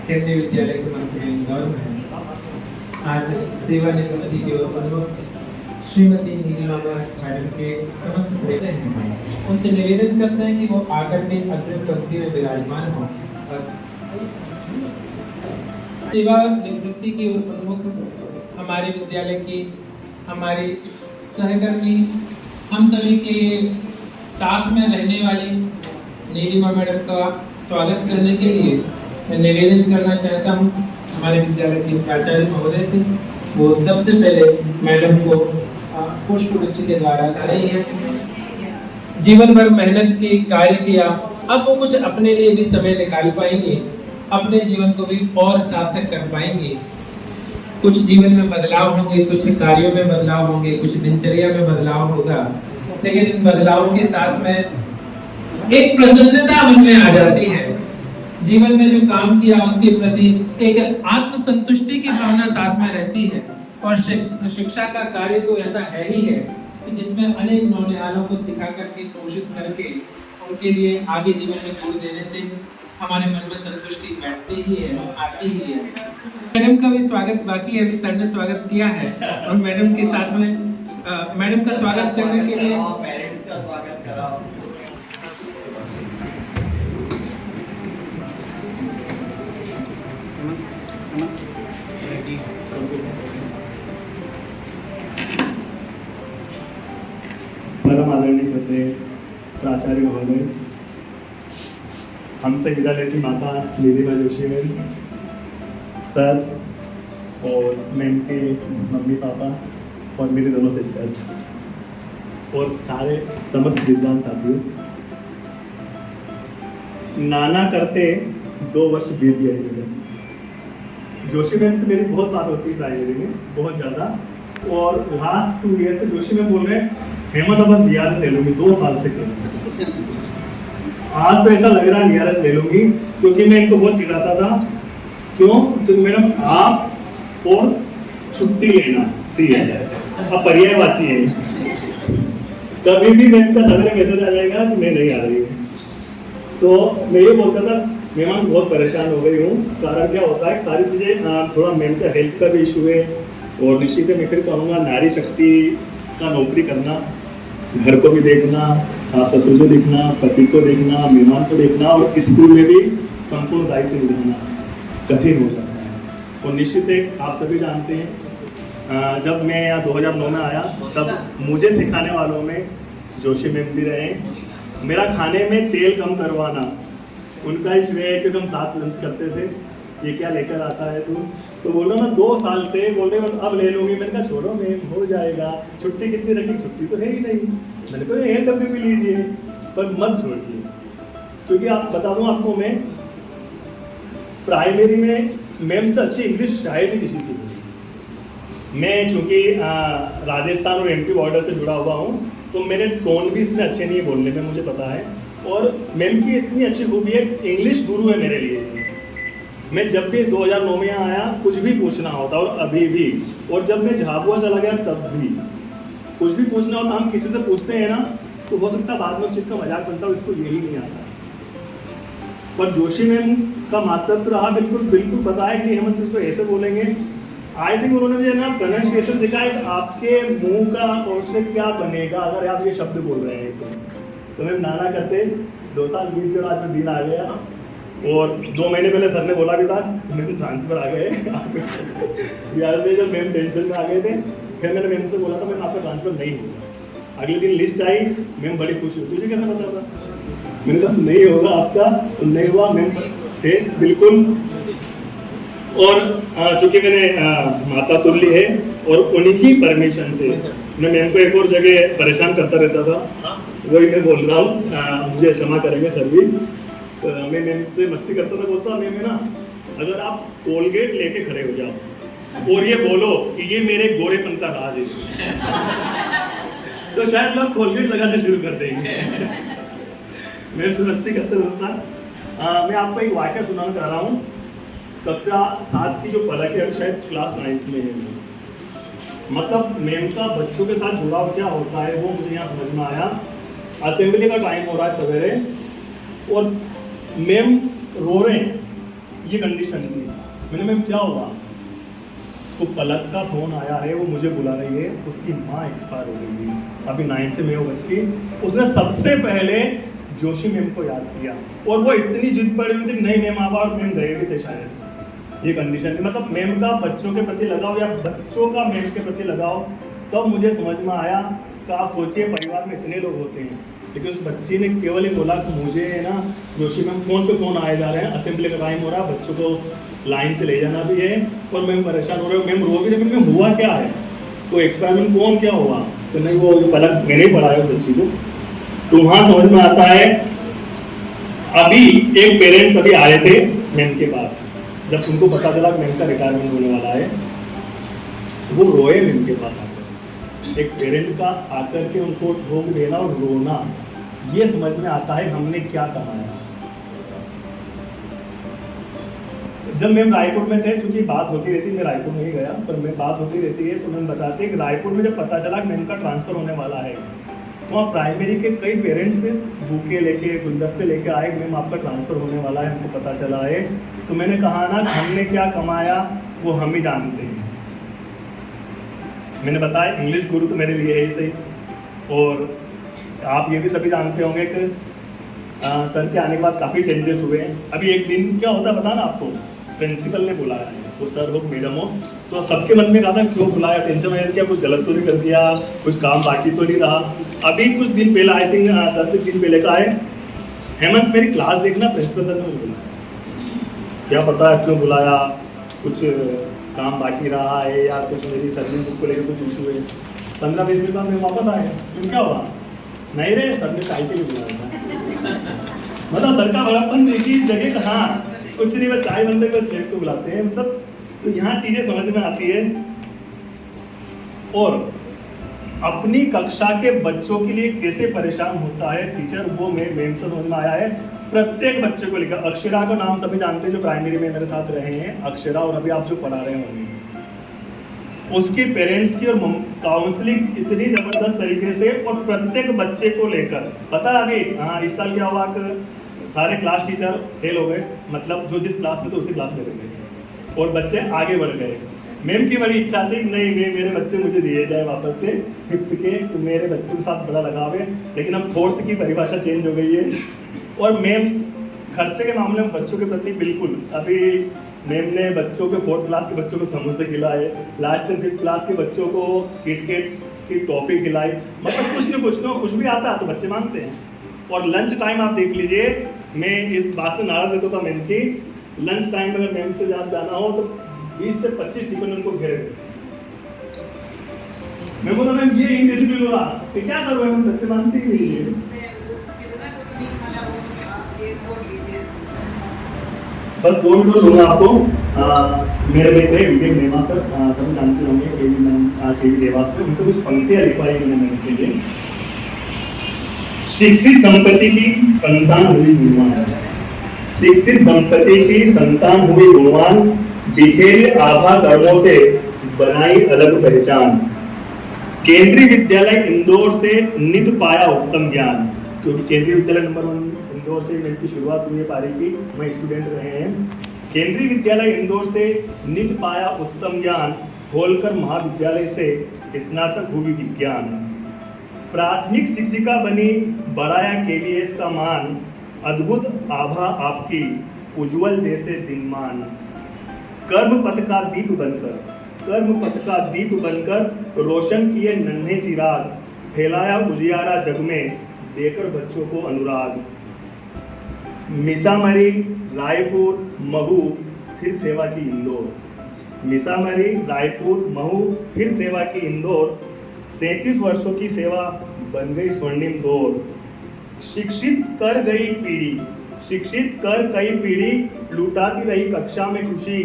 केंद्रीय विद्यालय के मंत्री इंदौर में आज सेवानिवृत्ति की ओर प्रमुख श्रीमती नीलिमा मैडम के समस्त देते हैं, उनसे निवेदन करते हैं कि वो आकर के अग्रिम पंक्ति में विराजमान हो। सेवा निवृत्ति की ओर प्रमुख हमारे विद्यालय की हमारी सहकर्मी, हम सभी के साथ में रहने वाली नीलिमा मैडम का स्वागत करने के लिए मैं निवेदन करना चाहता हूँ हमारे विद्यालय के प्राचार्य महोदय से। वो सबसे पहले मैडम को पुष्पगुच्छ के द्वारा रही है। जीवन भर मेहनत की कार्य किया, अब वो कुछ अपने लिए भी समय निकाल पाएंगे, अपने जीवन को भी और सार्थक कर पाएंगे। कुछ जीवन में बदलाव होंगे, कुछ कार्यों में बदलाव होंगे, कुछ दिनचर्या में बदलाव होगा, लेकिन इन बदलावों के साथ में एक प्रसन्नता मन में आ जाती है। जीवन में जो काम किया उसके प्रति एक आत्मसंतुष्टि की भावना साथ में रहती है। और शिक्षा का कार्य तो ऐसा है ही है कि जिसमें अनेक नौनिहालों को सिखा करके पोषित करके उनके लिए आगे जीवन में जोड़ देने से हमारे मन में संतुष्टि बैठती ही है, आती ही है। मैडम का भी स्वागत बाकी है, अभी सर ने स्वागत किया है और मैडम के साथ में मैडम का स्वागत करने के लिए पेरेंट्स का स्वागत कराओ। परम आदरणीय सत्य प्राचार्य महोदय, हमसे विद्यालय की माता नीलिमा जोशी मैम, सर और मैम के मम्मी पापा और मेरे दोनों सिस्टर्स और सारे समस्त विद्वान साथियों, नाना करते 2 वर्ष बीत गए मेरे। जोशी मैम से मेरी बहुत बात होती है प्राइमरी में, बहुत ज़्यादा, और लास्ट 2 ईयर से जोशी मैम बोल रहे हैं हेमंत बस बीआरएस ले लूंगी, 2 साल से कर। आज तो ऐसा लग रहा है बीआरएस ले लूंगी, क्योंकि मैं इनको बहुत चिढ़ाता था। क्यों? क्योंकि मैडम आप और छुट्टी लेना सी है, अब पर्यायवाची है। कभी भी मैम का सवेरे मैसेज आ जाएगा कि मैं नहीं आ रही हूँ, तो मैं ये बोलता था मेहमान बहुत परेशान हो गई हूँ। कारण क्या होता है, सारी चीज़ें थोड़ा मैम का हेल्थ का भी इशू है, और निश्चित मैं फिर कहूँगा नारी शक्ति का नौकरी करना, घर को भी देखना, सास ससुर को देखना, पति को देखना, मेहमान को देखना, और स्कूल में भी संपूर्ण दायित्व निभाना कठिन हो जाता है। और निश्चित एक आप सभी जानते हैं, जब मैं यहाँ 2009 में आया तब मुझे सिखाने वालों में जोशी मैम भी रहे। मेरा खाने में तेल कम करवाना उनका ही श्रेय है, क्योंकि हम साथ लंच करते थे। ये क्या लेकर आता है तू, तो बोल रहा ना 2 साल से बोल रहे बस अब ले लूँगी। मैंने कहा छोड़ो मैम, हो जाएगा। छुट्टी कितनी रखी, छुट्टी तो है ही नहीं। मैंने कहा ALW भी लीजिए, पर मत छोड़िए। क्योंकि आप बता दूँ आपको, मैं प्राइमरी में मैम से अच्छी इंग्लिश शायद ही किसी की। मैं चूँकि राजस्थान और MP बॉर्डर से जुड़ा हुआ हूँ, तो मेरे टोन भी इतने अच्छे नहीं है बोलने में, मुझे पता है। और मैम की इतनी अच्छी खूबी है, इंग्लिश गुरु है मेरे लिए। मैं जब भी 2009 में यहाँ आया, कुछ भी पूछना होता, और अभी भी, और जब मैं झाबुआ चला गया तब भी कुछ भी पूछना होता, हम किसी से पूछते हैं ना, तो हो सकता है बाद में उस चीज़ का मजाक बनता हो, इसको यही नहीं आता। पर जोशी मैम का मातृत्व रहा, बिल्कुल बिल्कुल पता है कि हम इसको ऐसे बोलेंगे। आई थिंक उन्होंने मुझे ना प्रोनाउंसिएशन सिखाया, आपके मुंह का और से क्या बनेगा अगर आप ये शब्द बोल रहे हैं। तो मैम नाना करते 2 साल बीत गए, आज में दिन आ गया। और 2 महीने पहले सर ने बोला भी था मेरे ट्रांसफ़र आ गए बिहार से। जब मैम टेंशन में आ गए थे, फिर मैंने मैम से बोला था मैम आपका ट्रांसफ़र नहीं होगा। अगले दिन लिस्ट आई, मैम बड़ी खुश हुई। तुझे कैसा पता था? मैंने कहा नहीं होगा आपका, तो नहीं हुआ। मैम थे बिल्कुल। और चूँकि मैंने माता तुल्य है, और उन्हीं की परमिशन से मैं मैम को एक और जगह परेशान करता रहता था, वही मैं बोल रहा हूँ, मुझे क्षमा करेंगे सर भी। मैं मैम से मस्ती करता था, बोलता मैम है ना, अगर आप कोलगेट लेके खड़े हो जाओ और ये बोलो कि ये मेरे गोरेपन का राज है, तो शायद लोग कोलगेट लगाना शुरू कर देंगे। मैं तो मस्ती करते रहता। मैं आपको एक वाक्य सुनाना चाह रहा हूँ। कक्षा 7 की जो पलक है, शायद क्लास 9th में है। मतलब मैम का बच्चों के साथ जुड़ाव क्या होता है वो मुझे यहाँ समझ में आया। असेंबली का टाइम हो रहा है सवेरे और मैम रो रहे हैं, ये कंडीशन थी। मैंने मैम क्या हुआ? तो पलक का फोन आया है, वो मुझे बुला रही है, उसकी माँ एक्सपायर हो गई थी, अभी 9th में वो बच्ची। उसने सबसे पहले जोशी मैम को याद किया और वो इतनी जिद पड़ी हुई थी कि नहीं मैम आप, और मैम गए भी थे शायद। ये कंडीशन थी, मतलब मैम का बच्चों के प्रति लगाओ या बच्चों का मैम के प्रति लगाओ। तब मुझे समझ में आया कि आप सोचिए परिवार में इतने लोग होते हैं, लेकिन उस बच्ची ने केवल ही बोला कि मुझे है ना जोशी मैम फोन पे फोन आए जा रहे हैं, असेंबली का टाइम हो रहा है, बच्चों को लाइन से ले जाना भी है और मैम परेशान हो रहे हो, मैम रो भी रही, मैम हुआ क्या है? तो एक्सपेरिमेंट कौन क्या हुआ? तो नहीं वो पलक मैंने ही पढ़ाया उस बच्ची को। तो वहाँ समझ में आता है। अभी एक पेरेंट्स अभी आए थे मैम के पास, जब उनको पता चला कि मैम का रिटायरमेंट होने वाला है, वो रोए मैम के पास आकर। एक पेरेंट का आकर के उनको ठोक देना और रोना, ये समझ में आता है हमने क्या कमाया। जब मैम रायपुर में थे, चूंकि बात होती रहती, मैं रायपुर नहीं गया पर मैं बात होती रहती है, तो मैम बताते हैं कि रायपुर में जब पता चला कि मैम का ट्रांसफर होने वाला है, तो वहाँ प्राइमरी के कई पेरेंट्स बुके लेके गुलदस्ते लेके आए, मैम आपका ट्रांसफर होने वाला है, हमको पता चला है। तो मैंने कहा ना हमने क्या कमाया वो हम ही जानते हैं। मैंने बताया इंग्लिश गुरु तो मेरे लिए है ही सही, और आप ये भी सभी जानते होंगे कि सर के आने के बाद काफ़ी चेंजेस हुए हैं। अभी एक दिन क्या होता है पता ना आपको, प्रिंसिपल ने बुलाया है, तो सर हो मैडम हो, तो सबके मन में कहा था क्यों बुलाया, टेंशन में क्या कुछ गलत तो नहीं कर दिया, कुछ काम बाकी तो नहीं रहा। अभी कुछ दिन पहले आई थिंक 10 दिन पहले का है, हेमंत मेरी क्लास देखना प्रिंसिपल सर ने बुलाया, क्या पता है क्यों बुलाया, कुछ काम बाकी रहा है या कुछ मेरी सर्विस बुक को लेकर कुछ इशू है। 15-20 दिन बाद मैं वापस आया, फिर क्या हुआ? नहीं रे सर ने चाय के लिए बुलाया था। मतलब सर का बड़ापन देखिए जगह कहाँ, कुछ नहीं बस चाय बनते बस फ्रेंड को बुलाते हैं, मतलब तो यहाँ चीजें समझ में आती है। और अपनी कक्षा के बच्चों के लिए कैसे परेशान होता है टीचर, वो मैम से समझ में आया है। प्रत्येक बच्चे को लेकर, अक्षरा का नाम सभी जानते हैं जो प्राइमरी में मेरे साथ रहे हैं, अक्षरा, और अभी आप जो पढ़ा रहे होंगे, उसके पेरेंट्स की और काउंसलिंग इतनी जबरदस्त तरीके से, और प्रत्येक बच्चे को लेकर पता है अभी हाँ इस साल क्या हुआ कि सारे क्लास टीचर फेल हो गए, मतलब जो जिस क्लास में थे उसी क्लास में रह गए और बच्चे आगे बढ़ गए। मैम की बड़ी इच्छा थी नहीं मेरे बच्चे मुझे दिए जाए वापस से 5th के, तो मेरे बच्चों के साथ बड़ा लगाव है, लेकिन अब 4th की परिभाषा चेंज हो गई है। और मैम खर्चे के मामले में बच्चों के प्रति बिल्कुल, अभी मैम ने बच्चों के 4th क्लास के बच्चों को समोसे खिलाए, लास्ट 5th क्लास के बच्चों को किटकेट की टॉफी खिलाई, मतलब कुछ न कुछ भी आता है तो बच्चे मांगते हैं। और लंच टाइम आप देख लीजिए, मैं इस बात से नाराज रहता था मैम की, लंच टाइम अगर मैम से जाना हो तो 20 से 25 टिफिन उनको घेरे थे। मैं बोला मैम ये इनडिसिप्लिन हो रहा, तो क्या करूँ मैम, बच्चे मानते ही नहीं है। बस 2 मिनट दूंगा आपको। मेरे बेटे विवेक नेमा सर, सभी जानते होंगे, केवी देवास में, उनसे कुछ पंक्तियां लिखवाई मैंने के लिए। शिक्षित दंपति की संतान हुई गुणवान, शिक्षित दंपति की संतान हुई गुणवान, बिखेरे आभा कर्मों से बनाई अलग पहचान। केंद्रीय विद्यालय इंदौर से नित पाया उत्तम ज्ञान, क्योंकि केंद्रीय विद्यालय नंबर 1 इंदौर से मेरी शुरुआत हुई है पारी की, मैं स्टूडेंट रहे हैं। केंद्रीय विद्यालय इंदौर से नित पाया उत्तम ज्ञान, होलकर महाविद्यालय से स्नातक हुई विज्ञान। प्राथमिक शिक्षिका बनी, बढ़ाया केवीएस का मान, अद्भुत आभा आपकी, उज्जवल जैसे दिनमान। कर्म पथ का दीप बनकर, कर्म पथ का दीप बनकर रोशन किए नन्हे चिराग, फैलाया उजियारा जग में, देकर बच्चों को अनुराग। मिसामरी, रायपुर, महू, फिर सेवा की इंदौर। मिसामरी, रायपुर, महू, फिर सेवा की इंदौर। 37 वर्षों की सेवा बन गई स्वर्णिम दौर। शिक्षित कर गई पीढ़ी, शिक्षित कर कई पीढ़ी, लुटाती रही कक्षा में खुशी।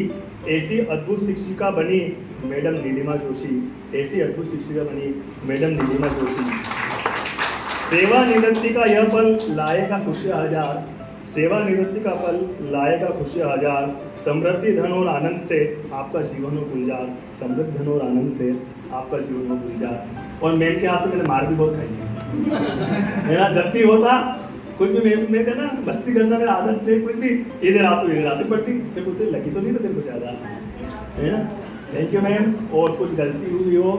ऐसी अद्भुत शिक्षिका बनी मैडम नीलिमा जोशी, ऐसी अद्भुत शिक्षिका बनी मैडम नीलिमा जोशी। सेवानिवृत्ति का यह पल लाएगा खुशी हजार, सेवानिवृत्ति का पल लाएगा खुशी हजार। समृद्धि धन और आनंद से आपका जीवन हो गुलजार, समृद्धि धन और आनंद से आपका जीवन हो गुलजार। और मैम के हाथ से मैंने मार भी बहुत खाई है। मेरा जब भी होता कुछ भी मैं कहना मस्ती करना मेरा आदत थे, कुछ भी इधर आती पड़ती, फिर कुछ लगी तो नहीं तो तेरे को ज़्यादा है ना। थैंक यू मैम, और कुछ गलती हुई हो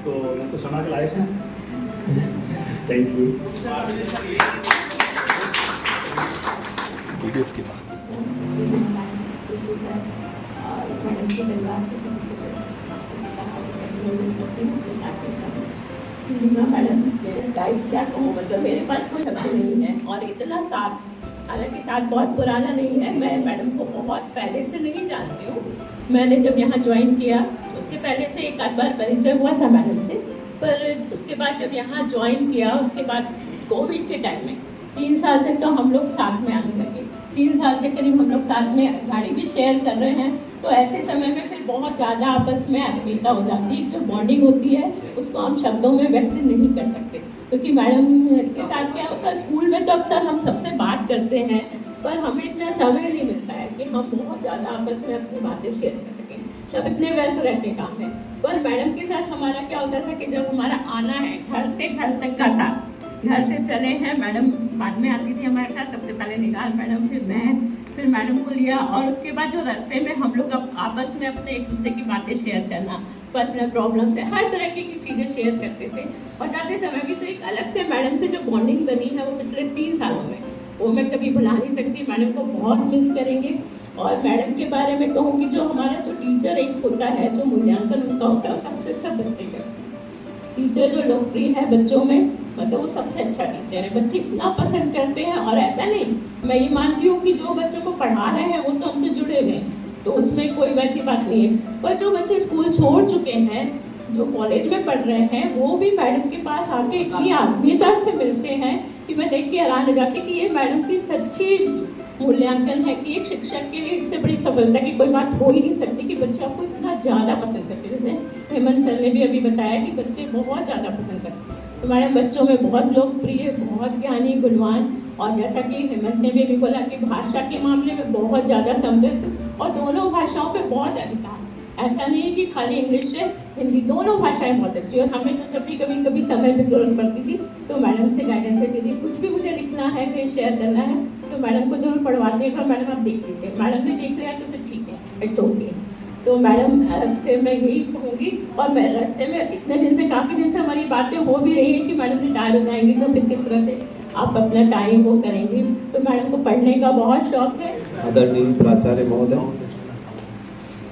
तो क्षमा के लायक है। Thank you. वीडियोस के बाद मैडम क्या कहूँ, मतलब मेरे पास कोई शब्द नहीं है। और इतना साथ, हालांकि साथ बहुत पुराना नहीं है, मैं मैडम को बहुत पहले से नहीं जानती हूँ। मैंने जब यहाँ ज्वाइन किया उसके पहले से एक आध बार परिचय हुआ था मैडम से, पर उसके बाद जब यहाँ ज्वाइन किया उसके बाद कोविड के टाइम में 3 साल तक तो हम लोग साथ में आने लगे। 3 साल से करीब हम लोग साथ में गाड़ी भी शेयर कर रहे हैं, तो ऐसे समय में फिर बहुत ज़्यादा आपस में आत्मीयता हो जाती है। जो बॉन्डिंग होती है उसको हम शब्दों में व्यक्त नहीं कर सकते, क्योंकि मैडम के साथ क्या होता है, स्कूल में तो अक्सर हम सबसे बात करते हैं, पर हमें इतना समय नहीं मिलता है कि हम बहुत ज़्यादा आपस में अपनी बातें शेयर कर सकें। सब इतने व्यस्त रहते काम में। पर मैडम के साथ हमारा क्या होता था कि जब हमारा आना है घर से घर तक का साथ, घर से चले हैं, मैडम बाद में आती थी हमारे साथ, सबसे पहले निगाल मैडम, फिर मैं, फिर मैडम को लिया, और उसके बाद जो रास्ते में हम लोग आपस में अपने एक दूसरे की बातें शेयर करना, पर्सनल प्रॉब्लम से हर तरह की चीज़ें शेयर करते थे। और जाते समय भी तो एक अलग से मैडम से जो बॉन्डिंग बनी है वो पिछले 3 सालों में, वो मैं कभी भुला नहीं सकती। मैडम को बहुत मिस करेंगे। और मैडम के बारे में कहूँ कि जो हमारा जो टीचर एक होता है, जो मूल्यांकन उसका होता है, सबसे अच्छा बच्चे का टीचर जो लोकप्रिय है बच्चों में, मतलब वो सबसे अच्छा टीचर है। बच्चे इतना पसंद करते हैं। और ऐसा नहीं, मैं ये मानती हूँ कि जो बच्चों को पढ़ा रहे हैं वो तो हमसे जुड़े हुए हैं, तो उसमें कोई वैसी बात नहीं है। पर जो बच्चे स्कूल छोड़ चुके हैं, जो कॉलेज में पढ़ रहे हैं, वो भी मैडम के पास आके इतनी आत्मीयता से मिलते हैं कि मैं देख के हैरान हो जाती कि ये मैडम की सच्ची मूल्यांकन है कि एक शिक्षक के लिए इससे बड़ी सफलता की कोई बात हो ही नहीं सकती कि बच्चे आपको इतना ज़्यादा पसंद करते हैं। जैसे हेमंत सर ने भी अभी बताया कि बच्चे बहुत ज़्यादा पसंद करते हैं। तो मैडम बच्चों में बहुत लोकप्रिय, बहुत ज्ञानी, गुणवान, और जैसा कि हेमंत ने भी अभी बोला कि भाषा के मामले में बहुत ज़्यादा समृद्ध, और दोनों भाषाओं पे बहुत अधिकार। ऐसा नहीं है कि खाली इंग्लिश से हिंदी, दोनों भाषाएं बहुत अच्छी। और हमें तो जब भी कभी समय पर जरूरत पड़ती थी तो मैडम से गाइडेंस लेती थी। कुछ भी मुझे लिखना है, कोई शेयर करना है तो मैडम को जरूर पढ़वाते हैं, मैडम आप देख लीजिए। मैडम ने देख लिया तो फिर ठीक है, इट्स ओके। तो मैडम से मैं यही कहूँगी। और मैं रास्ते में इतने दिन से, काफ़ी दिन से हमारी बातें हो भी रही है कि मैडम रिटायर हो जाएंगी तो फिर किस तरह से आप अपना टाइम वो करेंगी। तो मैडम को पढ़ने का बहुत शौक है। आदरणीय प्राचार्य महोदय,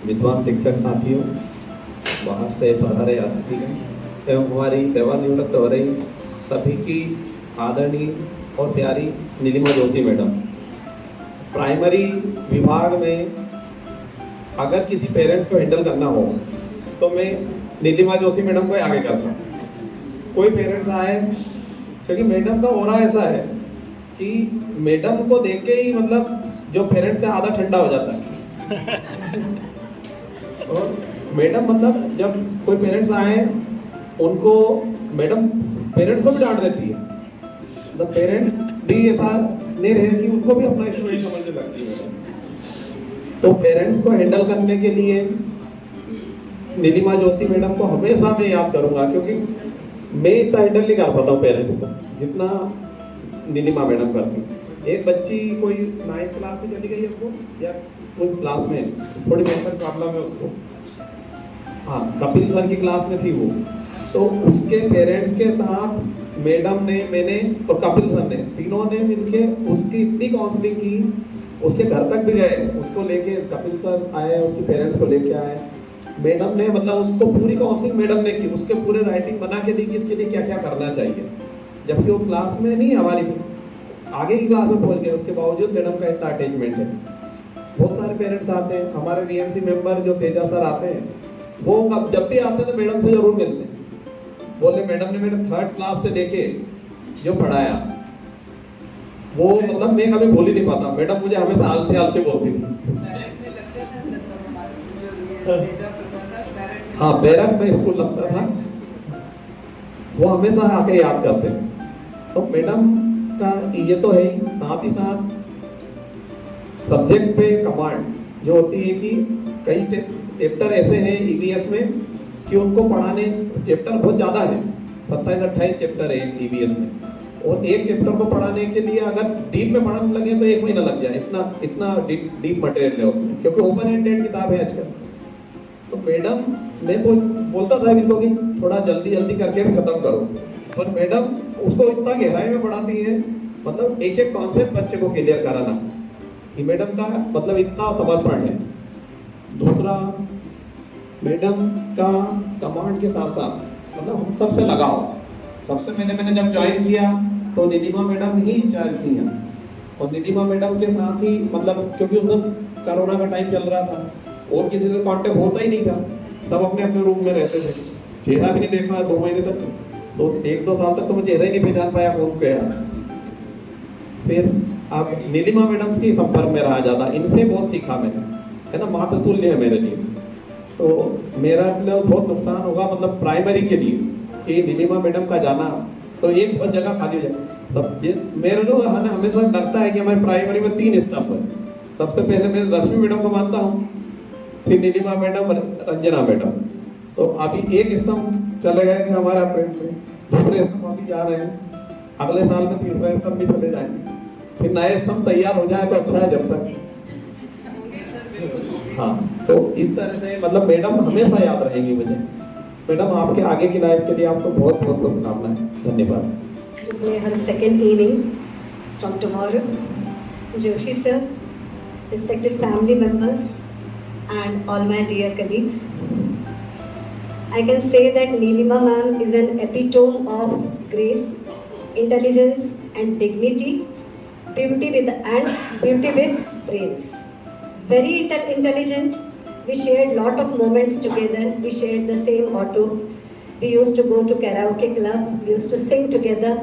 विद्वान शिक्षक साथियों, बाहर से पधारे अतिथि एवं हमारी सेवानिवृत्त हो रही सभी की आदरणीय और प्यारी नीलिमा जोशी मैडम। प्राइमरी विभाग में अगर किसी पेरेंट्स को हैंडल करना हो तो मैं नीलिमा जोशी मैडम को आगे करता हूँ। कोई पेरेंट्स आए, क्योंकि मैडम का ऑरा ऐसा है कि मैडम को देख के ही मतलब जो पेरेंट्स है आधा ठंडा हो जाता है। और मैडम मतलब जब कोई पेरेंट्स आए उनको मैडम पेरेंट्स को भी डांट देती है, मतलब पेरेंट्स भी ऐसा नहीं रहे कि उनको भी अपना स्टूडेंट समझने लगती है। तो पेरेंट्स को हैंडल करने के लिए नीलिमा जोशी मैडम को हमेशा मैं याद करूंगा, क्योंकि मैं इतना हैंडल नहीं कर पाता हूँ पेरेंट्स को जितना नीलिमा मैडम करती। एक बच्ची कोई 9th क्लास में चली गई है उसको, या उस क्लास में थोड़ी मेंटल प्रॉब्लम है उसको, हाँ कपिल सर की क्लास में थी वो, तो उसके पेरेंट्स के साथ मैडम ने, मैंने और कपिल सर ने, तीनों ने मिलके उसकी इतनी काउंसलिंग की, उसके घर तक भी गए, उसको लेके कपिल सर आए, उसके पेरेंट्स को लेके आए। मैडम ने मतलब उसको पूरी काउंसलिंग मैडम ने की, उसके पूरे राइटिंग बना के दी कि इसके लिए क्या क्या करना चाहिए, जबकि वो क्लास में नहीं, हमारी आगे की क्लास में पहुंच गए, उसके बावजूद मैडम का इतना अटैचमेंट है। बहुत सारे पेरेंट्स आते हैं, हमारे वीएमसी मेंबर जो तेजा सर आते हैं, वो जब भी आते हैं तो मैडम से जरूर मिलते हैं। बोले मैडम ने मेरे 3rd क्लास से लेके जो पढ़ाया वो मतलब मैं कभी भूल ही नहीं पाता। मैडम मुझे हमेशा हाल से बोलती थी। हाँ, बैरक में स्कूल लगता था, वो हमेशा आके याद करते हैं। तो मैडम का ये तो है ही, साथ ही साथ सब्जेक्ट पे कमांड जो होती है कि कई चैप्टर ऐसे हैं ईवीएस में कि उनको पढ़ाने, चैप्टर बहुत ज़्यादा है 27-28 चैप्टर है ईवीएस में, और एक चैप्टर को पढ़ाने के लिए अगर डीप में पढ़ाने लगे तो 1 महीना लग जाए, इतना डीप मटेरियल है उसमें, क्योंकि ओपन एंडेड किताब है आजकल। तो मैडम मैं बोलता था इनको कि थोड़ा जल्दी करके भी खत्म करो, पर मैडम उसको इतना गहराई में पढ़ाती है, मतलब एक एक कॉन्सेप्ट बच्चे को क्लियर कराना, कि मैडम का मतलब इतना समर्पण है। दूसरा, मैडम का कमांड के साथ साथ मतलब हम सबसे लगाओ। सबसे मैंने जब ज्वाइन किया तो नीलिमा मैडम ही इंचार्ज थी यहाँ, और नीलिमा मैडम के साथ ही मतलब क्योंकि उस दिन कोरोना का टाइम चल रहा था और किसी से कांटेक्ट होता ही नहीं था, सब अपने अपने रूम में रहते थे, चेहरा भी नहीं देखा 2 महीने तक, तो 1-2 साल तक तो मुझे चेहरा ही नहीं पहचान पाया कौन गया। फिर अब नीलिमा मैडम के संपर्क में रहा ज़्यादा, इनसे बहुत सीखा मैंने, है ना, मातृतुल्य है मेरे लिए। तो मेरा बहुत नुकसान होगा मतलब प्राइमरी के लिए कि नीलिमा मैडम का जाना, तो एक बहुत जगह खाली हो जाए। तब ये मेरे जो है ना हमेशा लगता है कि हमारे प्राइमरी में 3 स्तंभ है। सबसे पहले मैं रश्मि मैडम को मानता हूँ, फिर नीलिमा मैडम, रंजना मैडम। तो अभी एक स्तंभ चले गए थे हमारे अप्रैल में, दूसरे स्तंभ अभी जा रहे हैं, अगले साल में तीसरा स्तंभ भी चले जाएंगे, फिर नए स्तंभ तैयार हो जाए तो अच्छा है जब तक। हाँ, तो इस तरह से मतलब मैडम हमेशा याद रहेंगी मुझे। मैडम आपके आगे की लाइफ के लिए आपको बहुत बहुत शुभकामनाएं, धन्यवाद। Today her second evening from tomorrow. Joshi sir, respected family members and all my dear colleagues. I can say that Neelima ma'am is an epitome of grace, intelligence and dignity, beauty with brains. Very intelligent. We shared lot of moments together. We shared the same auto. We used to go to karaoke club. We used to sing together.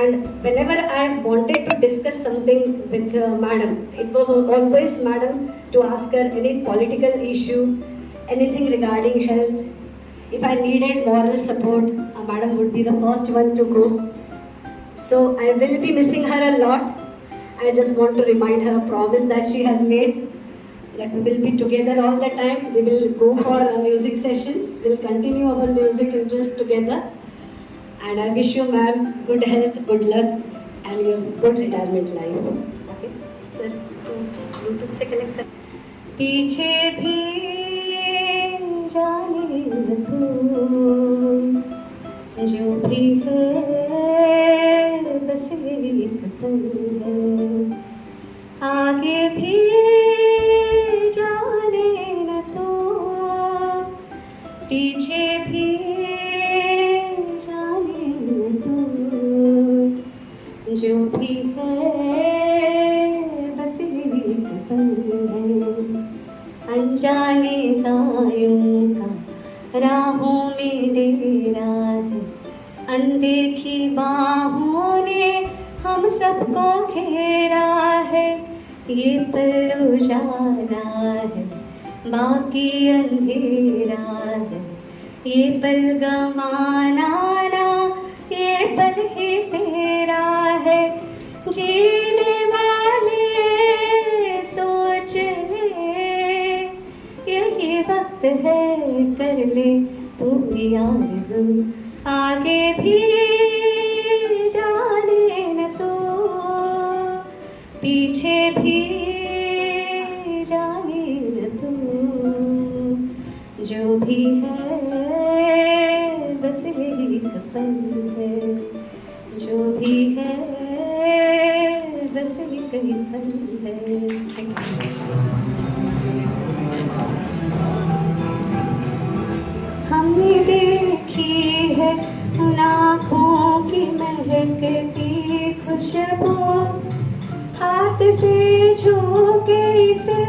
And whenever I wanted to discuss something with madam, it was always madam to ask her any political issue, anything regarding health. If I needed moral support, madam would be the first one to go. So I will be missing her a lot. I just want to remind her a promise that she has made, that we will be together all the time. We will go for music sessions. We'll continue our music interest together. And I wish you, ma'am, good health, good luck, and your good retirement life. Okay, sir, Bluetooth से connect कर। पीछे भी जाने तू, जो भी है बस एक पल है, आगे भी जाने न तो, पीछे भी जाने न तो, जो भी है बस एक पल है, अनजाने सायों का राहों में डेरा है, अनदेखी बाहों ने हम सबको घेरा है, ये पल उजाला है बाकी अंधेरा है, ये पल गवाना ना ये पल ही तेरा है, जीने वाले सोच ले यही वक्त है, कर ले पूरी आरज़ू, आगे भी जाने न तो, पीछे भी जाने न तो, जो भी है बस एक पल है, जो भी है बस एक पल है। हमने देखी है उन आँखों की महकती खुशबू, हाथ से छू के इसे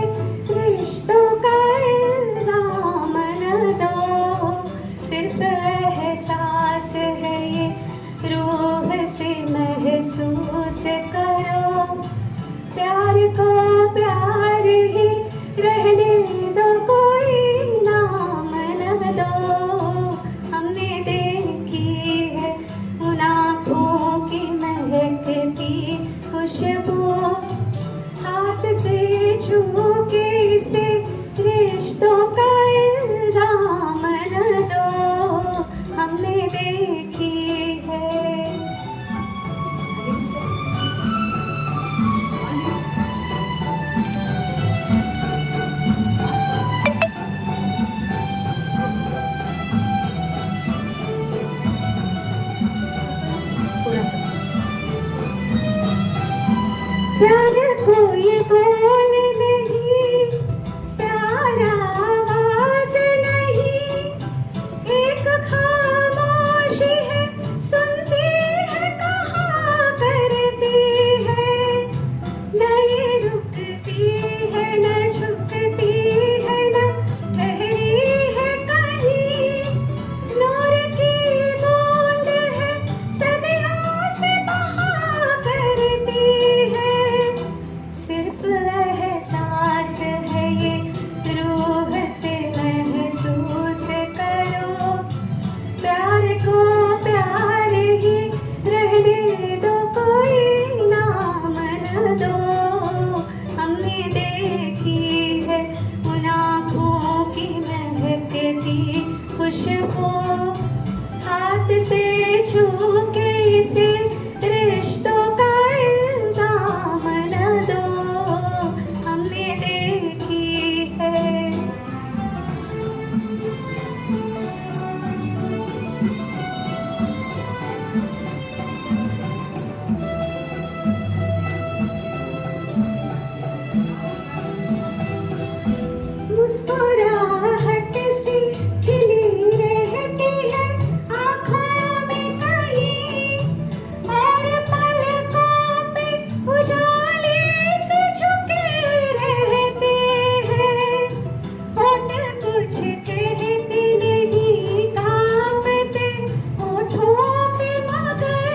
रिश्तों का इल्जाम न दो, सिर्फ एहसास है ये रूह से महसूस करो, प्यार को प्यार ही रहने दो, कोई नाम न दो। हमने देखी है उन आँखों की महकती खुशबू, हाथ से छू के इसे रिश्तों का इल्जाम न दो, हमने देखी प्यार कोई बोल नहीं, प्यारा आवाज नहीं, एक खामोशी है सुनती है कहा करती है, न ये रुकती है न झुकती है न ठहरी है कहीं, नूर की बूंद है सदियों से बहा करती है, सिर्फ एहसास है ये रूह से महसूस करो, प्यार को प्यार ही रहने दो कोई नाम न दो, हमने देखी है उन आँखों की महकती खुशबू, हाथ से छू के इसे रिश्तों का इल्जाम न दो, हमने देखी है। मुस्कुराहट सी खिली रहती है आँखों में कहीं, और पलकों पे उजाले से झुके रहते हैं, होठ कुछ कहते नहीं कांपते होठों पे मगर,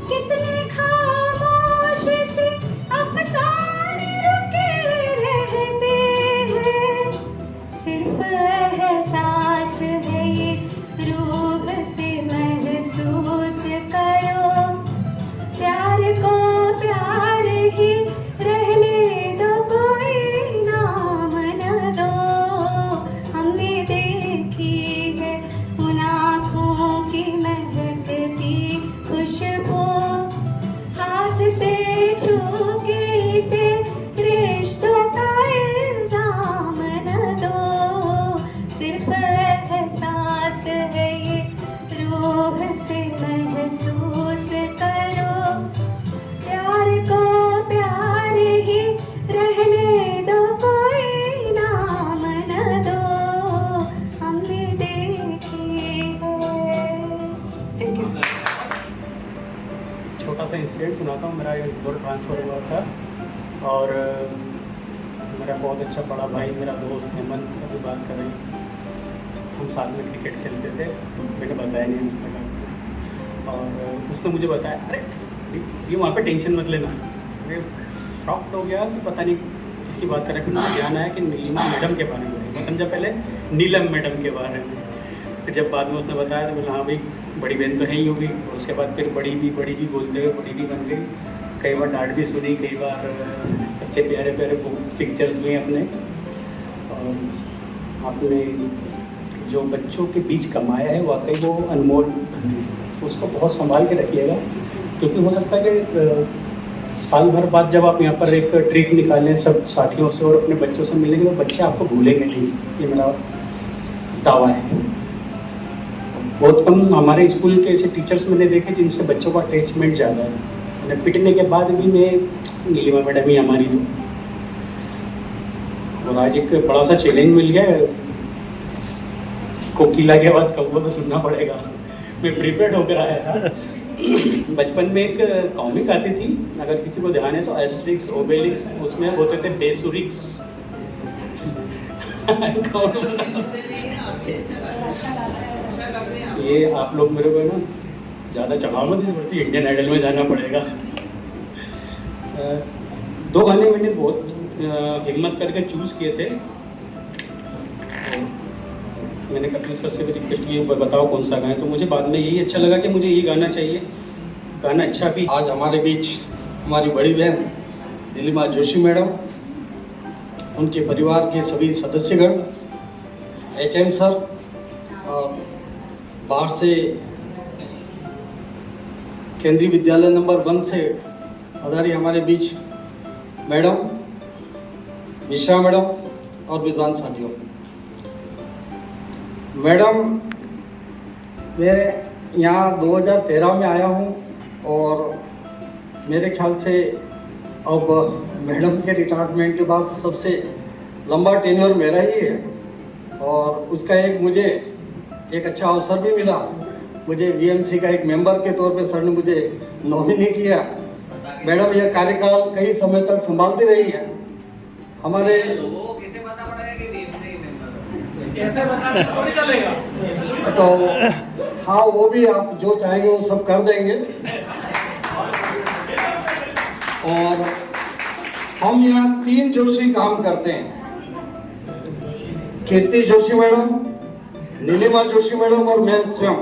कितने खामोश से अफसाने रुके रहते हैं, सिर्फ एहसास है ये रूह से महसूस करो, प्यार को प्यार ही रहने दो कोई नाम न दो, हमने देखी है उन आँखों की महकती खुशबू, हाथ से छू के इसे रिश्तों का इल्जाम न दो, सिर्फ एहसास है ये रूह से महसूस करो, प्यार को प्यार ही रहने दो कोई नाम न दो, हमने देखी है। Thank you. छोटा सा इंसिडेंट सुनाता हूँ। मेरा एक बोर्ड ट्रांसफ़र हुआ था और मेरा बहुत अच्छा बड़ा भाई, मेरा दोस्त हेमंत, अभी बात कर रहे हैं, हम साथ में क्रिकेट खेलते थे, मैंने बताया नहीं इंस्टाग्राम, और उसने मुझे बताया अरे ये वहाँ पे टेंशन मत लेना, मैं शॉक्ड हो गया कि पता नहीं किसकी बात कर रहे हैं, फिर मुझे ध्यान आया कि नीलिमा मैडम के बारे में, मैं समझा पहले नीलम मैडम के बारे में, फिर जब बाद में उसने बताया तो बोला हाँ भाई बड़ी बहन तो है ही होगी, और उसके बाद फिर बड़ी भी बोलते हुए बड़ी भी बन गई, कई बार डांट भी सुनी, कई बार अच्छे प्यारे प्यारे पिक्चर्स भी हैं अपने, और आपने जो बच्चों के बीच कमाया है वाकई वो अनमोल धन है, उसको बहुत संभाल के रखिएगा, क्योंकि हो सकता है कि साल भर बाद जब आप यहाँ पर एक ट्रिप निकालें सब साथियों से और अपने बच्चों से मिलेंगे तो बच्चे आपको भूलेंगे नहीं, ये मेरा दावा है। बहुत कम हमारे स्कूल के ऐसे टीचर्स मैंने देखे जिनसे बच्चों का अटैचमेंट ज़्यादा है, उन्हें पिटने के बाद भी मैं नीलिमा मैडम ही हमारी थी, और आज एक बड़ा सा चैलेंज मिल गया है, कोकिला के बाद कौवा तो सुनना पड़ेगा, मैं प्रिपेयर्ड होकर आया था। बचपन में एक कॉमिक आती थी, अगर किसी को ध्यान है तो एस्ट्रिक्स ओबेलिक्स, उसमें होते थे बेसुरिक्स ये आप लोग मेरे को ना ज़्यादा चढ़ाव मत पड़ती, इंडियन आइडल में जाना पड़ेगा। दो गाने मैंने बहुत हिम्मत करके चूज़ किए थे, मैंने कपिल सर से भी रिक्वेस्ट की बताओ कौन सा गाएं, तो मुझे बाद में यही अच्छा लगा कि मुझे ये गाना चाहिए, गाना अच्छा भी। आज हमारे बीच हमारी बड़ी बहन नीलिमा जोशी मैडम, उनके परिवार के सभी सदस्यगण, HM सर, और बाहर से केंद्रीय विद्यालय नंबर 1 से पधारी हमारे बीच मैडम, मिश्रा मैडम और विद्वान साथियों। मैडम, मैं यहाँ 2013 में आया हूँ और मेरे ख्याल से अब मैडम के रिटायरमेंट के बाद सबसे लंबा टेन्योर मेरा ही है और उसका मुझे एक अच्छा अवसर भी मिला। मुझे वीएमसी का एक मेंबर के तौर पे सर ने मुझे नॉमिनी किया। मैडम यह कार्यकाल कई समय तक संभालती रही है। हमारे लोगों को कैसे पता पड़ेगा कि वीएमसी मेंबर कैसे बता थोड़ी चलेगा। तो हाँ, वो भी आप जो चाहेंगे वो सब कर देंगे। और हम यहाँ 3 जोशी काम करते हैं, कीर्ति जोशी मैडम, नीलिमा जोशी मैडम और मैं स्वयं।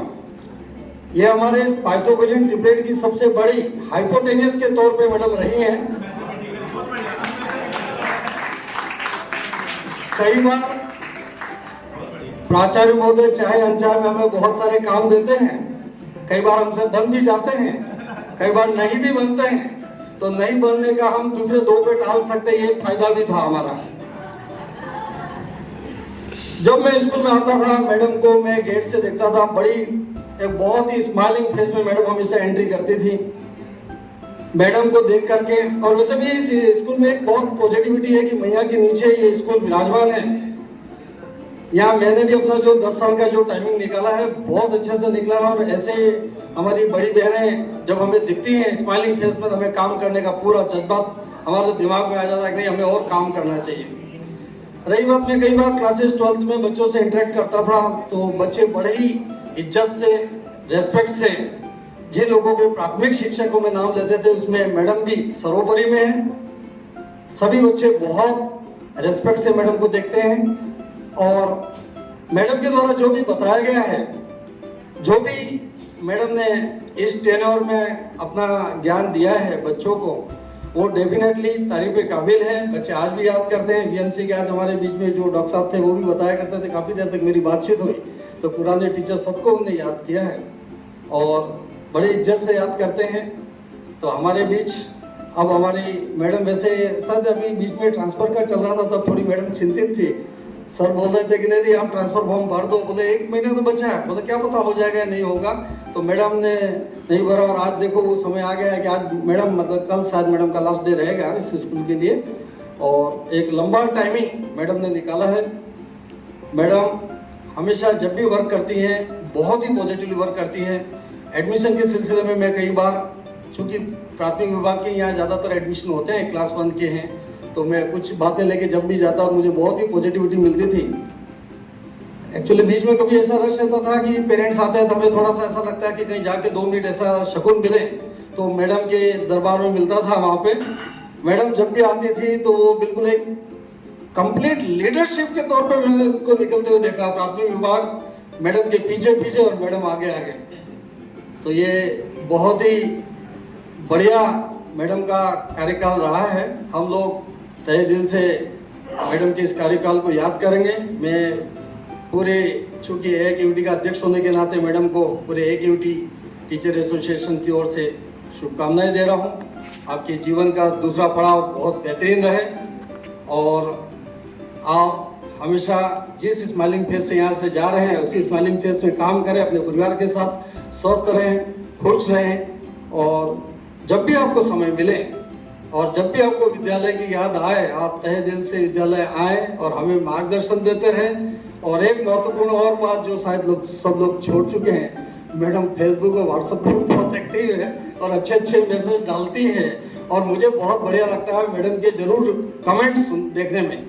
ये हमारे इस पाइथागोरियन ट्रिपलेट की सबसे बड़ी हाइपोटेनियस के तौर पे मैडम रही हैं। कई बार प्राचार्य महोदय चाहे अनचाहे में हमें बहुत सारे काम देते हैं, कई बार हमसे बन भी जाते हैं, कई बार नहीं भी बनते हैं। तो नहीं बनने का हम दूसरे 2 पे टाल सकते, ये फायदा भी था हमारा। जब मैं स्कूल में आता था, मैडम को मैं गेट से देखता था, एक बहुत ही स्माइलिंग फेस में मैडम हमेशा एंट्री करती थी। मैडम को देख करके, और वैसे भी इस स्कूल में एक बहुत पॉजिटिविटी है कि मैया के नीचे ये स्कूल विराजमान है। यहाँ मैंने भी अपना जो 10 साल का जो टाइमिंग निकाला है बहुत अच्छे से निकला। और ऐसे हमारी बड़ी बहनें जब हमें दिखती हैं स्माइलिंग फेस में, तो हमें काम करने का पूरा जज्बा हमारे दिमाग में आ जाता है कि नहीं, हमें और काम करना चाहिए। रही बात, मैं कई बार क्लासेस 12th में बच्चों से इंटरेक्ट करता था, तो बच्चे बड़े ही इज्जत से, रेस्पेक्ट से, जिन लोगों के प्राथमिक शिक्षक को मैं नाम लेते थे उसमें मैडम भी सर्वोपरि में है। सभी बच्चे बहुत रेस्पेक्ट से मैडम को देखते हैं। और मैडम के द्वारा जो भी बताया गया है, जो भी मैडम ने इस टेन्योर में अपना ज्ञान दिया है बच्चों को, वो डेफिनेटली तारीफ के काबिल है। बच्चे आज भी याद करते हैं। वीएमसी के आज हमारे बीच में जो डॉक्टर साहब थे वो भी बताया करते थे, काफ़ी देर तक मेरी बातचीत हुई तो पुराने टीचर सबको हमने याद किया है और बड़ी इज्जत से याद करते हैं। तो हमारे बीच अब हमारी मैडम, वैसे शायद अभी बीच में ट्रांसफ़र का चल रहा था, तब थोड़ी मैडम चिंतित थी। सर बोल रहे थे कि नहीं आप ट्रांसफ़र फॉर्म भर दो। बोले 1 महीना तो बचा है, बोले क्या पता हो जाएगा नहीं होगा। तो मैडम ने नहीं भरा और आज देखो वो समय आ गया है कि आज मैडम, मतलब कल शायद मैडम का लास्ट डे रहेगा इस स्कूल के लिए। और एक लंबा टाइमिंग मैडम ने निकाला है। मैडम हमेशा जब भी वर्क करती हैं बहुत ही पॉजिटिवली वर्क करती हैं। एडमिशन के सिलसिले में मैं कई बार, चूँकि प्राथमिक विभाग के यहाँ ज़्यादातर एडमिशन होते हैं, क्लास 1 के हैं, तो मैं कुछ बातें लेके जब भी जाता मुझे बहुत ही पॉजिटिविटी मिलती थी। एक्चुअली बीच में कभी ऐसा रश रहता था कि पेरेंट्स आते हैं तो हमें थोड़ा सा ऐसा लगता है कि कहीं जाके 2 मिनट ऐसा सुकून मिले, तो मैडम के दरबार में मिलता था। वहाँ पे मैडम जब भी आती थी तो वो बिल्कुल एक कंप्लीट लीडरशिप के तौर पे मैंने उनको निकलते हुए देखा। प्राथमिक विभाग मैडम के पीछे पीछे और मैडम आगे आगे। तो ये बहुत ही बढ़िया मैडम का कार्यकाल रहा है। हम लोग तहे दिल से मैडम के इस कार्यकाल को याद करेंगे। मैं पूरे, चूँकि AAQT का अध्यक्ष होने के नाते मैडम को पूरे AAQT टीचर एसोसिएशन की ओर से शुभकामनाएं दे रहा हूँ। आपके जीवन का दूसरा पड़ाव बहुत बेहतरीन रहे और आप हमेशा जिस स्माइलिंग फेस से यहाँ से जा रहे हैं उसी स्माइलिंग फेस में काम करें, अपने परिवार के साथ स्वस्थ रहें, खुश रहें। और जब भी आपको समय मिले और जब भी आपको विद्यालय की याद आए, आप तहे दिल से विद्यालय आएँ और हमें मार्गदर्शन देते रहें। और एक महत्वपूर्ण और बात जो शायद सब लोग छोड़ चुके हैं, मैडम फेसबुक और व्हाट्सएप पर बहुत एक्टिव है और अच्छे अच्छे मैसेज डालती है और मुझे बहुत बढ़िया लगता है मैडम के जरूर कमेंट्स देखने में।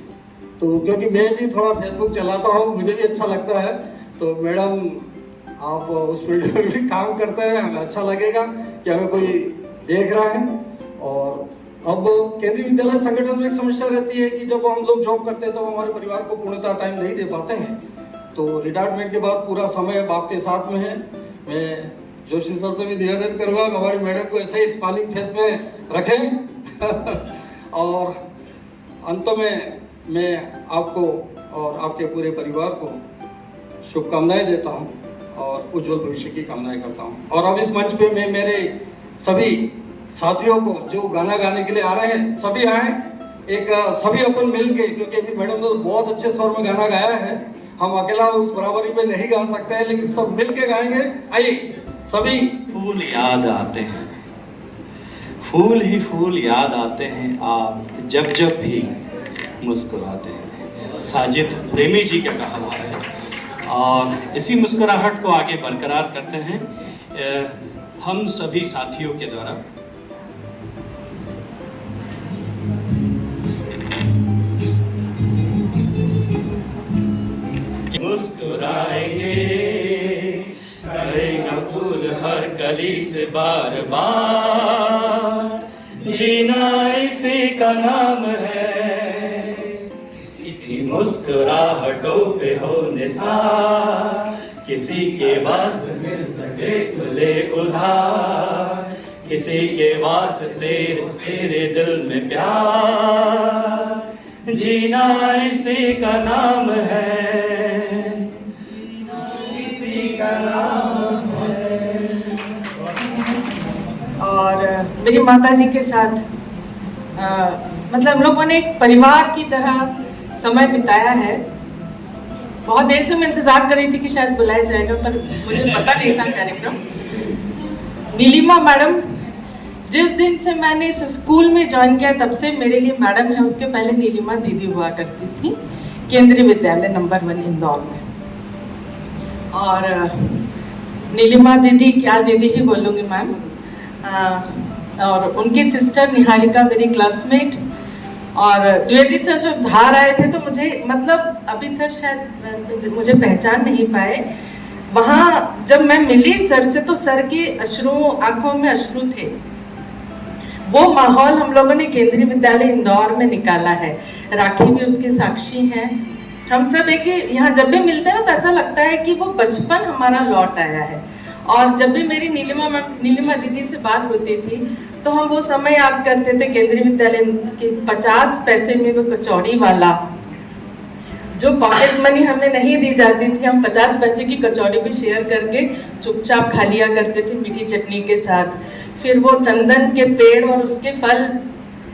तो क्योंकि मैं भी थोड़ा फेसबुक चलाता हूँ, मुझे भी अच्छा लगता है। तो मैडम आप उस फील्ड में भी काम करते हैं, हमें अच्छा लगेगा कि हमें कोई देख रहा है। और अब केंद्रीय विद्यालय संगठन में एक समस्या रहती है कि जब हम लोग जॉब करते हैं तो हमारे परिवार को पूर्णतः टाइम नहीं दे पाते हैं। तो रिटायरमेंट के बाद पूरा समय बाप के साथ में है। मैं जोशी सर से भी निवेदन करूँगा हमारी मैडम को ऐसे ही स्माइलिंग फेस में रखें। और अंत में मैं आपको और आपके पूरे परिवार को शुभकामनाएं देता हूं और उज्जवल भविष्य की कामनाएं करता हूं। और अब इस मंच पे मैं मेरे सभी साथियों को जो गाना गाने के लिए आ रहे हैं सभी आए, एक सभी अपन मिल के, क्योंकि मैडम ने तो बहुत अच्छे स्वर में गाना गाया है, हम अकेला उस बराबरी पे नहीं गा सकते हैं, लेकिन सब मिल के गाएंगे। आइए सभी। फूल याद आते हैं, फूल ही फूल याद आते हैं आप जब जब भी मुस्कुराते हैं। साजिद प्रेमी जी का कहा हुआ है और इसी मुस्कुराहट को आगे बरकरार करते हैं हम सभी साथियों के द्वारा। मुस्कुराएंगे करेगा फूल हर कली से बार बार, जीना इसी का नाम है, इसी मुस्कुराहटों पे हो निसार, किसी के वास्ते मिल सके खुले उधार, किसी के वास्ते तेरे दिल में प्यार, जीना इसी का नाम है, इसी का नाम है। और मेरी माता जी के साथ मतलब हम लोगों ने एक परिवार की तरह समय बिताया है। बहुत देर से मैं इंतजार कर रही थी कि शायद बुलाया जाएगा, पर मुझे पता नहीं था कार्यक्रम। नीलिमा मैडम, जिस दिन से मैंने इस स्कूल में ज्वाइन किया तब से मेरे लिए मैडम है। उसके पहले नीलिमा दीदी हुआ करती थी केंद्रीय विद्यालय नंबर 1 इंदौर में। और नीलिमा दीदी, क्या दीदी ही बोलूँगी मैम। और उनकी सिस्टर निहारिका मेरी क्लासमेट। और द्विवेदी सर जब धार आए थे तो मुझे मतलब अभी सर शायद मुझे पहचान नहीं पाए। वहाँ जब मैं मिली सर से तो सर के अश्रुओं, आंखों में अश्रु थे। वो माहौल हम लोगों ने केंद्रीय विद्यालय इंदौर में निकाला है। राखी भी उसके साक्षी हैं। हम सब एक यहाँ जब भी मिलते हैं ना तो ऐसा लगता है कि वो बचपन हमारा लौट आया है। और जब भी मेरी नीलिमा दीदी से बात होती थी तो हम वो समय याद करते थे केंद्रीय विद्यालय के 50 पैसे में वो कचौड़ी वाला, जो पॉकेट मनी हमें नहीं दी जाती थी, हम 50 पैसे की कचौड़ी भी शेयर करके चुपचाप खा लिया करते थे मीठी चटनी के साथ। फिर वो चंदन के पेड़ और उसके फल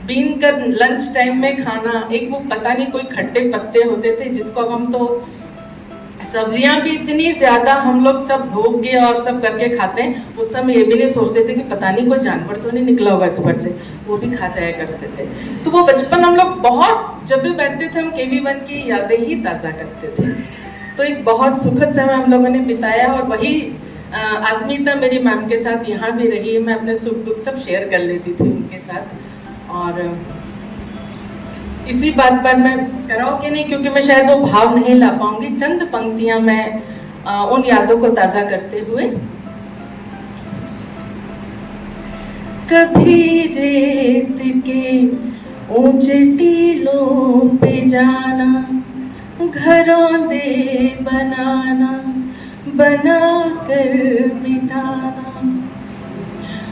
बीन कर लंच टाइम में खाना। एक वो पता नहीं कोई खट्टे पत्ते होते थे जिसको अब हम तो सब्जियां भी इतनी ज्यादा हम लोग सब धो के और सब करके खाते हैं। उस समय ये भी नहीं सोचते थे कि पता नहीं कोई जानवर तो नहीं निकला होगा इस पर से, वो भी खा जाया करते थे। तो वो बचपन हम लोग बहुत, जब भी बैठते थे हम KV1 की यादें ही ताज़ा करते थे। तो एक बहुत सुखद समय हम लोगों ने बिताया और वही आत्मीयता मेरी मैम के साथ यहाँ भी रही है। मैं अपने सुख दुख सब शेयर कर लेती थी उनके साथ। और इसी बात पर मैं कराओगे नहीं क्योंकि मैं शायद वो भाव नहीं ला पाऊंगी। चंद पंक्तियां मैं उन यादों को ताजा करते हुए। कभी रेत के ऊंचे टीलों पे जाना, घरों दे बनाना, बना कर मिटाना,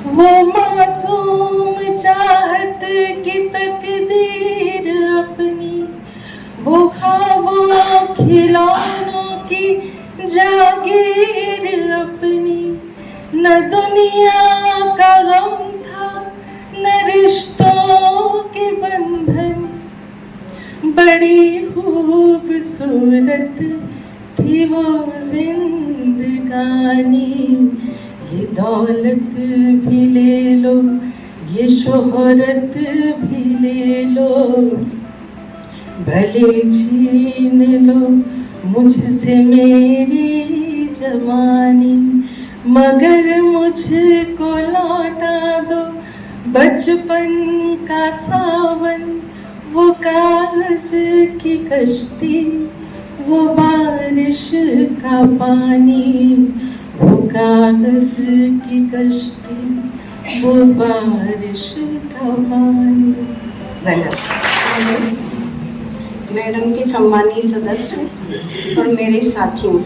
वो मासूम चाहत की तकदीर अपनी, वो ख्वाबों खिलौनों की जागीर अपनी। न दुनिया का गम था न रिश्तों के बंधन, बड़ी खूबसूरत थी वो जिंदगानी। ये दौलत भी ले लो, ये शोहरत भी ले लो, भले छीन लो मुझसे मेरी जवानी, मगर मुझको लौटा दो बचपन का सावन। वो कागज की कश्ती, वो बारिश का पानी, वो कागज की कश्ती, वो बारिश का पानी। धन्यवाद। मैडम के सम्मानीय सदस्य और मेरे साथियों,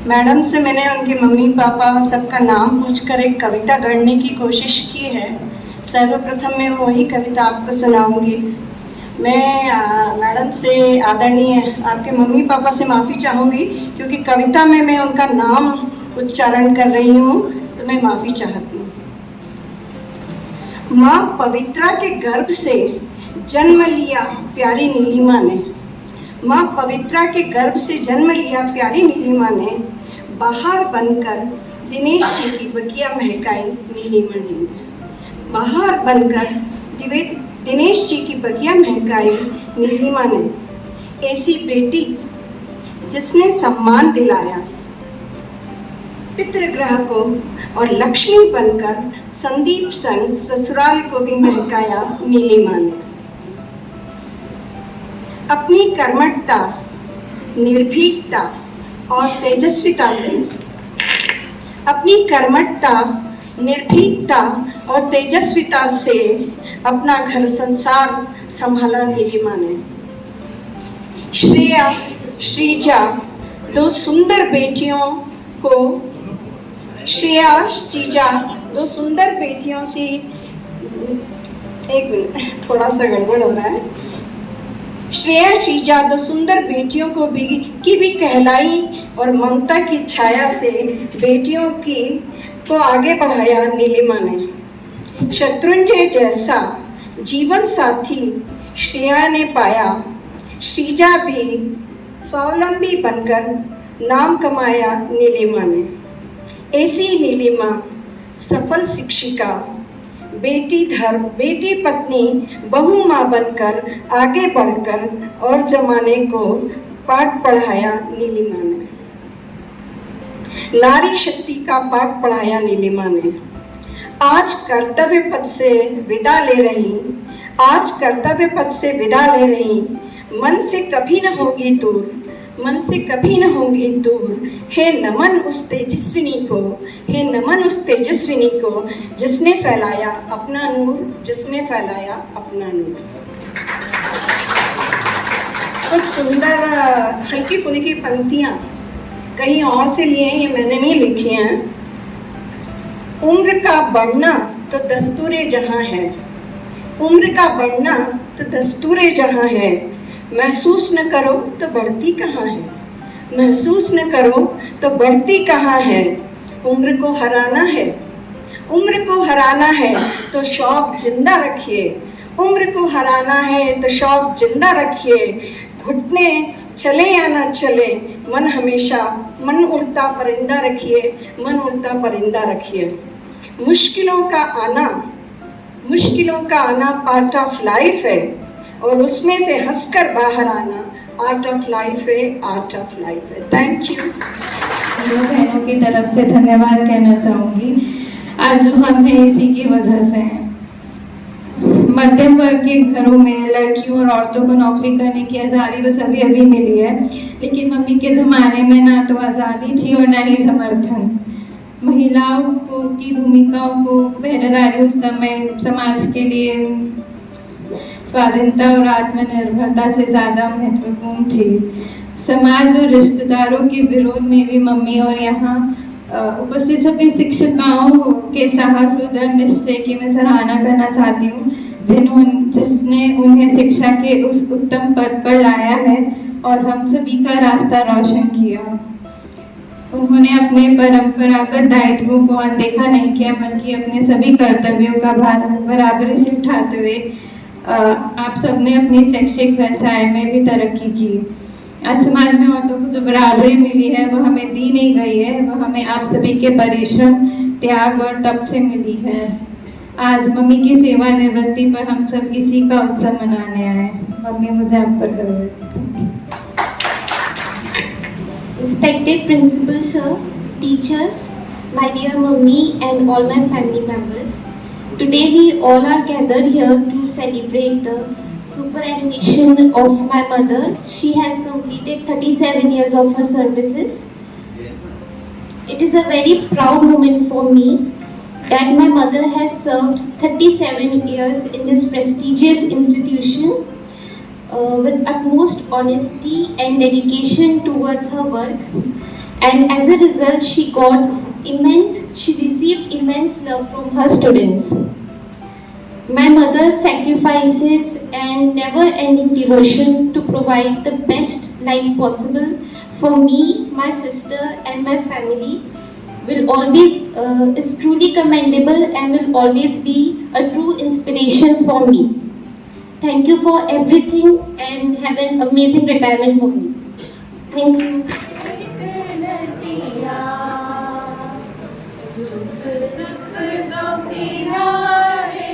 मैडम से मैंने उनके मम्मी पापा सबका नाम पूछकर एक कविता गढ़ने की कोशिश की है। सर्वप्रथम मैं वही कविता आपको सुनाऊंगी। मैं मैडम से, आदरणीय आपके मम्मी पापा से माफ़ी चाहूँगी क्योंकि कविता में मैं उनका नाम उच्चारण कर रही हूँ, तो मैं माफ़ी चाहती हूँ। माँ पवित्रा के गर्भ से जन्म लिया प्यारी नीलिमा ने, माँ पवित्रा के गर्भ से जन्म लिया प्यारी नीलिमा ने, बाहर बनकर दिनेश जी की बगिया महकाई नीलिमा जी ने। बाहर बनकर दिनेश जी की बगिया महकाई नीलिमा ने। ऐसी बेटी जिसने सम्मान दिलाया पितृग्रह को और लक्ष्मी बनकर संदीप संग ससुराल को भी महकाया नीलिमा ने। अपनी कर्मठता, निर्भीकता और तेजस्विता से अपना घर संसार संभाला नीलिमा ने। श्रेया, श्रीजा दो सुंदर बेटियों से एक मिनट, थोड़ा सा गड़बड़ हो रहा है। श्रेया, श्रीजा दो सुंदर बेटियों को भी कहलाई और ममता की छाया से बेटियों को आगे बढ़ाया नीलिमा ने। शत्रुंजय जैसा जीवन साथी श्रेया ने पाया। श्रीजा भी स्वावलंबी बनकर नाम कमाया नीलिमा ने। ऐसी नीलिमा सफल शिक्षिका, बेटी पत्नी, बहू माँ बनकर आगे बढ़कर और जमाने को पाठ पढ़ाया नीलिमा ने। नारी शक्ति का पाठ पढ़ाया नीलिमा ने। आज कर्तव्य पथ से विदा ले रही, मन से कभी न होगी दूर। हे नमन उस तेजस्विनी को जिसने फैलाया अपना नूर। कुछ सुंदर हल्की फुल्की पंक्तियां कहीं और से लिए हैं, ये मैंने नहीं लिखी हैं। उम्र का बढ़ना तो दस्तूरे जहां है, महसूस न करो तो बढ़ती कहाँ है। उम्र को हराना है तो शौक जिंदा रखिए। घुटने चले या न चले, मन उड़ता परिंदा रखिए। मुश्किलों का आना पार्ट ऑफ लाइफ है और उसमें से हंसकर बाहर आना आर्ट ऑफ लाइफ है। Thank you. बहनों की तरफ से धन्यवाद कहना चाहूँगी। आज जो हम हैं इसी की वजह से हैं। मध्यम वर्ग के घरों में लड़कियों और औरतों को नौकरी करने की आज़ादी बस अभी मिली है, लेकिन मम्मी के ज़माने में ना तो आज़ादी थी और ना ही समर्थन। महिलाओं की भूमिकाओं को पहरेदारी उस समय समाज के लिए स्वाधीनता और आत्मनिर्भरता से ज़्यादा महत्वपूर्ण थी। समाज और रिश्तेदारों के विरोध में भी मम्मी और यहाँ उपस्थित सभी शिक्षिकाओं के साहस और दृढ़ निश्चय की मैं सराहना करना चाहती हूँ, जिसने उन्हें शिक्षा के उस उत्तम पद पर लाया है और हम सभी का रास्ता रोशन किया। उन्होंने अपने परंपरागत दायित्वों को अनदेखा नहीं किया, बल्कि अपने सभी कर्तव्यों का भार बराबरी से उठाते हुए आप सबने अपनी शैक्षिक व्यवसाय में भी तरक्की की। आज समाज में औरतों को जो बराबरी मिली है वो हमें दी नहीं गई है, वो हमें आप सभी के परिश्रम, त्याग और तप से मिली है। आज मम्मी की सेवानिवृत्ति पर हम सब इसी का उत्सव मनाने आए। मम्मी मुझे आप पर गर्व है। Respected Principal Sir, teachers, my dear Mummy and all my family members, today we all are gathered here to celebrate the superannuation of my mother. She has completed 37 years of her services. It is a very proud moment for me that my mother has served 37 years in this prestigious institution with utmost honesty and dedication towards her work, and as a result she received immense love from her students. My mother's sacrifices and never-ending devotion to provide the best life possible for me, my sister and my family will always is truly commendable and will always be a true inspiration for me. Thank you for everything and have an amazing retirement, Mummy. Thank you. सुख सुख दो किनारे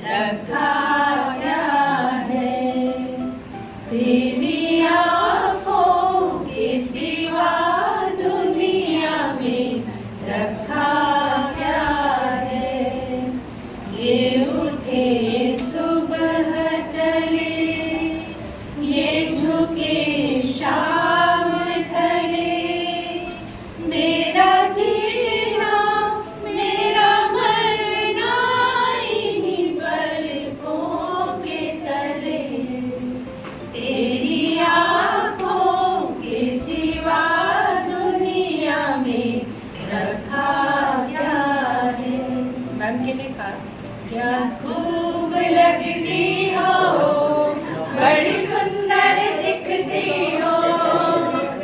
रखा क्या है, तेरी आँखों के सिवा दुनिया में रखा क्या है। ये उठे सुबह चले, ये झुके शाम ढले, मेरा जीना मेरा मरना इन्हीं पलकों के तले। तेरी आँखों के सिवा दुनिया में रखा क्या है। मैम के लिए खास क्या खूब लगती हो, बड़ी सुंदर दिखती हो,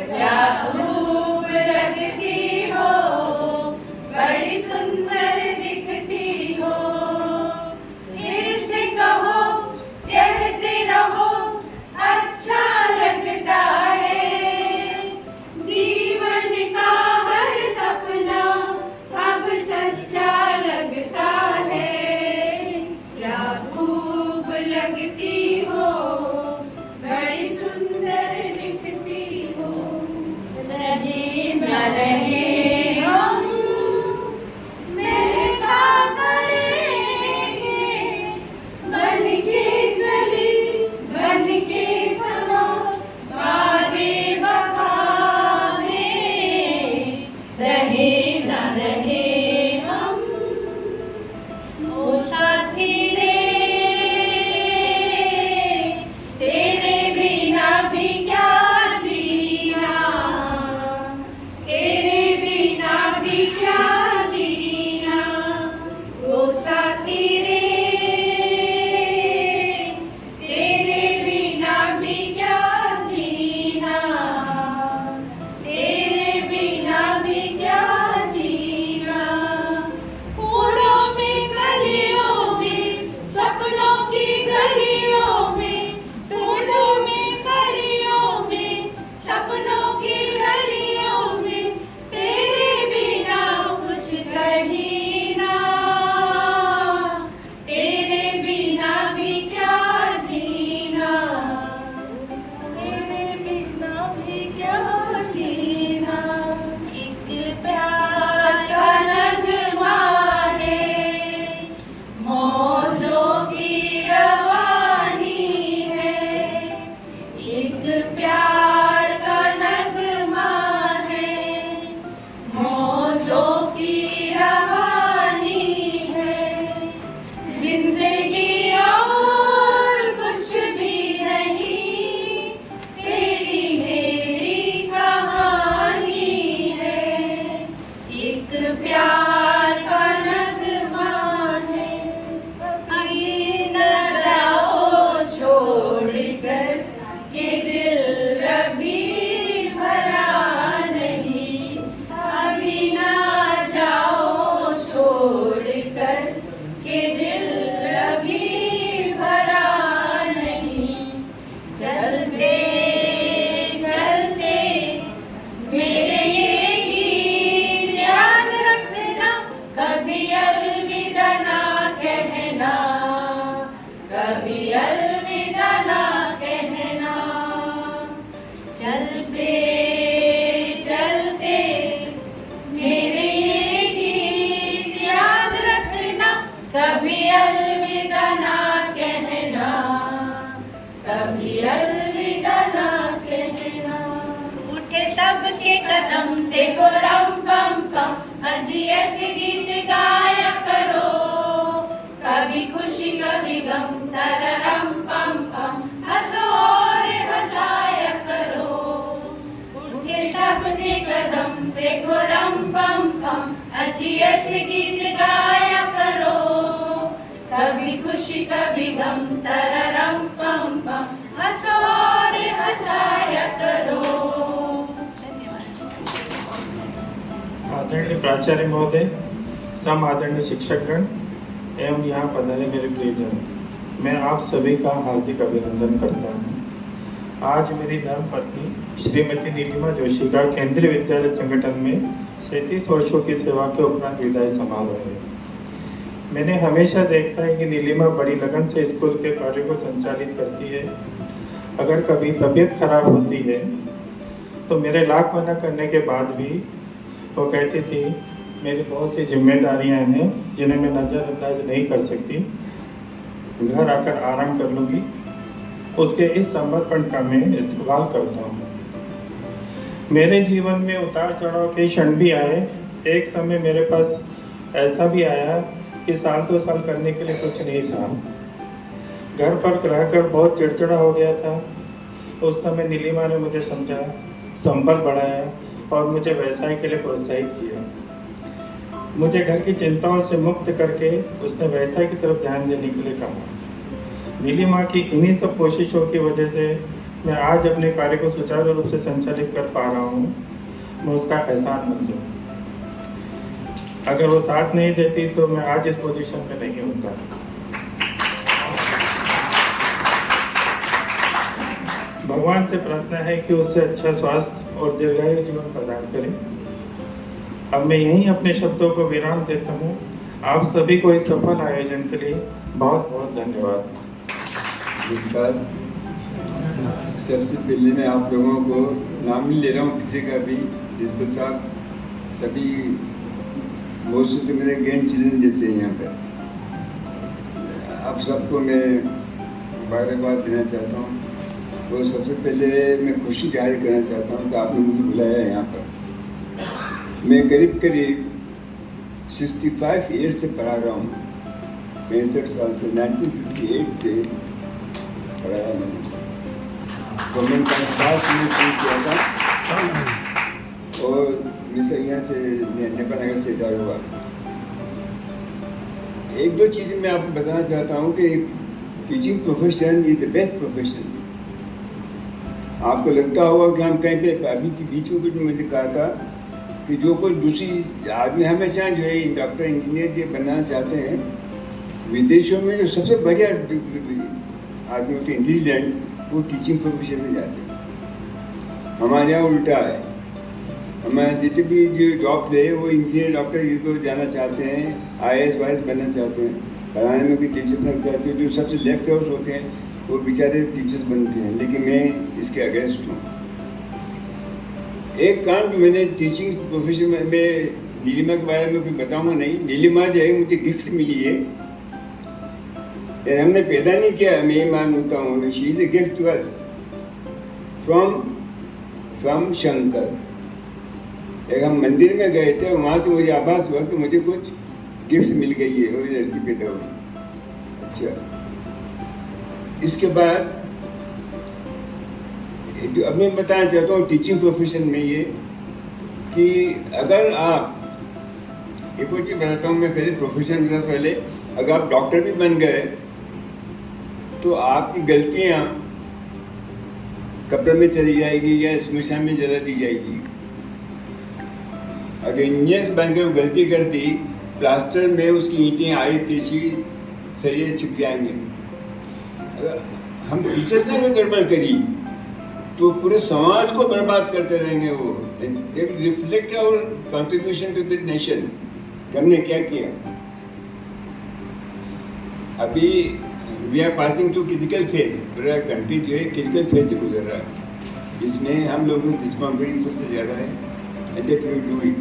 क्या खूब लगती हो, बड़ी सुंदर दिखती हो। फिर से कहो कहते रहो अच्छा लगता है, जीवन का हर सपना अब सच्चा लगता है। क्या खूब लगती हो, बड़ी सुंदर दिखती हो। रहे न रहे हम महका करेंगे, बन के गली बन के समा बागे बहाने। रहे न रहे हम ओ साथी रे, तेरे बिना भी क्या जीना, तेरे बिना भी क्या जीना। ओ साथी रे, तेरे बिना भी क्या जीना, तेरे बिना भी क्या जीना। फूलों में कलियों में सपनों की गलियों में, फूलों में कलियों में सपनों की गलियों में, तेरे बिना कुछ कहीं ना, तेरे बिना भी क्या जीना, तेरे बिना भी क्या जीना। एक प्यार का नगमा है, मौजों की रवानी है। एक प्यार का नगमा है, मौजों की रवानी है। जिंदगी और कुछ भी नहीं, तेरी मेरी कहानी है। एक प्यार का नगमा है। अभी न जाओ छोड़कर के दिल अभी भरा नहीं, अभी ना जाओ छोड़कर के दिल अभी भरा नहीं। चलते चलते मेरे ये गीत याद रखना, कभी अलविदा ना कहना, कभी अलविदा ना कहना। चलते चलते मेरे ये गीत याद रखना, कभी अलविदा ना कहना, कभी अलविदा ना कहना। उठे सबके कदम देखो रम पम पम, अजी ऐसे गीत गाया करो। कभी खुशी कभी गम तररम पम पम, हंसो और हंसाया करो। उठे सबके कदम देखो रम पम पम, अजी ऐसे गीत गाया करो। कभी खुशी कभी गम तररम पम पम, हंसो और हंसाया करो। आदरणीय प्राचार्य महोदय, सम आदरणीय शिक्षकगण एवं यहाँ पधारे मेरे प्रियजन, मैं आप सभी का हार्दिक अभिनंदन करता हूँ। आज मेरी धर्मपत्नी श्रीमती नीलिमा जोशी का केंद्रीय विद्यालय संगठन में 37 वर्षों की सेवा के उपरांत विदाई समारोह है। मैंने हमेशा देखा है कि नीलिमा बड़ी लगन से स्कूल के कार्य को संचालित करती है। अगर कभी तबीयत खराब होती है तो मेरे लाख मना करने के बाद भी वो कहती थी मेरी बहुत सी जिम्मेदारियां हैं जिन्हें मैं नज़रअंदाज नहीं कर सकती, घर आकर आराम कर लूँगी। उसके इस समर्पण का मैं इस्तेमाल करता हूँ। मेरे जीवन में उतार चढ़ाव के क्षण भी आए। एक समय मेरे पास ऐसा भी आया कि साल 2 साल करने के लिए कुछ नहीं था। घर पर रहकर बहुत चिड़चिड़ा हो गया था। उस समय नीलिमा ने मुझे समझा, संबल बढ़ाया और मुझे व्यवसाय के लिए प्रोत्साहित किया। मुझे घर की चिंताओं से मुक्त करके उसने व्यवसाय की तरफ ध्यान देने के लिए कहा। नीलिमा की इन्हीं सब कोशिशों की वजह से मैं आज अपने कार्य को सुचारू रूप से संचालित कर पा रहा हूँ। मैं उसका एहसानमंद हूँ। अगर वो साथ नहीं देती तो मैं आज इस पोजीशन में नहीं होता। भगवान से प्रार्थना है कि उससे अच्छा स्वास्थ्य और दीर्घायु जीवन प्रदान करें। अब मैं यहीं अपने शब्दों को विराम देता हूँ। आप सभी को इस सफल आयोजन के लिए बहुत बहुत धन्यवाद। नमस्कार। सबसे पहले मैं आप लोगों को नाम नहीं ले रहा हूँ किसी का भी, जिस पर साहब सभी बहुत से मेरे ग्रैंड चिल्ड्रन जैसे हैं यहाँ पे। आप सबको मैं मुबारकबाद देना चाहता हूँ। तो सबसे पहले मैं खुशी जाहिर करना चाहता हूँ कि आपने मुझे बुलाया है यहाँ पर। मैं करीब 65 ईयर्स से पढ़ा रहा हूँ। 65 साल से 1958 से पढ़ाया मैंने। गवर्नमेंट का साथ में शुरू किया था और मिसर यहाँ से नेपाल नगर से रिटायर हुआ। 1-2 चीज़ें मैं आपको बताना चाहता हूँ कि teaching profession is the best profession. आपको लगता होगा कि हम कहीं पे अभी के बीच में कुछ मुझे कहा था कि जो कोई दूसरी आदमी हमेशा जो है डॉक्टर इंजीनियर ये बनना चाहते हैं, विदेशों में जो सबसे बढ़िया आदमी होते हैं इंटेलिजेंट, वो टीचिंग प्रोफेशन में जाते हैं। हमारे यहाँ उल्टा है। हमारे जितने भी जो जॉब थे वो इंजीनियर डॉक्टर ये को जाना चाहते हैं, IAS वाइस बनना चाहते हैं, पढ़ाने में भी टीचर बनना चाहते हैं। जो सबसे लेफ्ट हाउस होते हैं वो बेचारे टीचर्स बनते हैं। लेकिन मैं इसके अगेंस्ट हूँ। एक काम जो मैंने टीचिंग प्रोफेशन में नीलिमा के बारे में कुछ बताऊँगा नहीं। नीलिमा जो है मुझे गिफ्ट मिली है, हमने पैदा नहीं किया। मैं ये मानता हूँ she is a gift to us from Shankar. एक हम मंदिर में गए थे, वहाँ से मुझे आभास हुआ कि मुझे कुछ गिफ्ट मिल गई है, वो लड़की पैदा हुई। अच्छा, इसके बाद अब मैं बताना चाहता हूँ टीचिंग प्रोफेशन में ये कि अगर आप एक और चीज़ बताता हूँ मैं पहले प्रोफेशन से पहले, अगर आप डॉक्टर भी बन गए तो आपकी गलतियाँ कब्र में चली जाएगी या स्मशान में जला दी जाएगी। अगर इंजीनियर बनकर गलती करती, प्लास्टर में उसकी ईंटें आड़ी तीसी शरीर छिप जाएंगे। अगर हम टीचर्स ने गड़बड़ करी तो पूरे समाज को बर्बाद करते रहेंगे। वो एक रिफ्लेक्ट और कंट्रीब्यूशन टू द नेशन हमने क्या किया। अभी we are passing to critical phase. पूरा कंट्री जो है क्रिटिकल फेज से गुजर रहा है। इसमें हम लोगों की रिस्पॉन्सिबिलिटी सबसे ज़्यादा है and that we do it.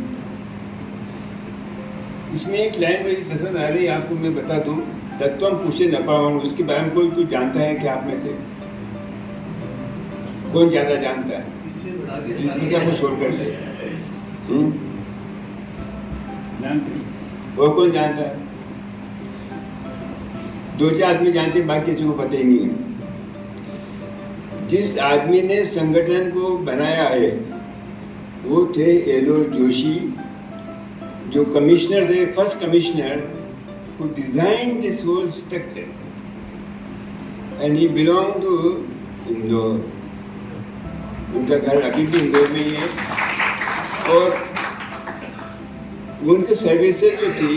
इसमें एक लाइन मुझे पसंद आ रही है, आपको मैं बता दूं। तत्वम पूछे न पाऊँ, उसके बारे में कोई कुछ जानता है क्या? आप में से कौन ज़्यादा जानता है? को छोड़ कर दे। वो कौन जानता है? 2-4 आदमी जानते हैं, बाकी किसी को पता ही नहीं है। जिस आदमी ने संगठन को बनाया है वो थे एलोर जोशी, जो कमिश्नर थे, first commissioner who designed this whole structure, and he belonged to Indore. उनका घर अभी भी इंदौर में ही है और उनकी सर्विसेज जो थी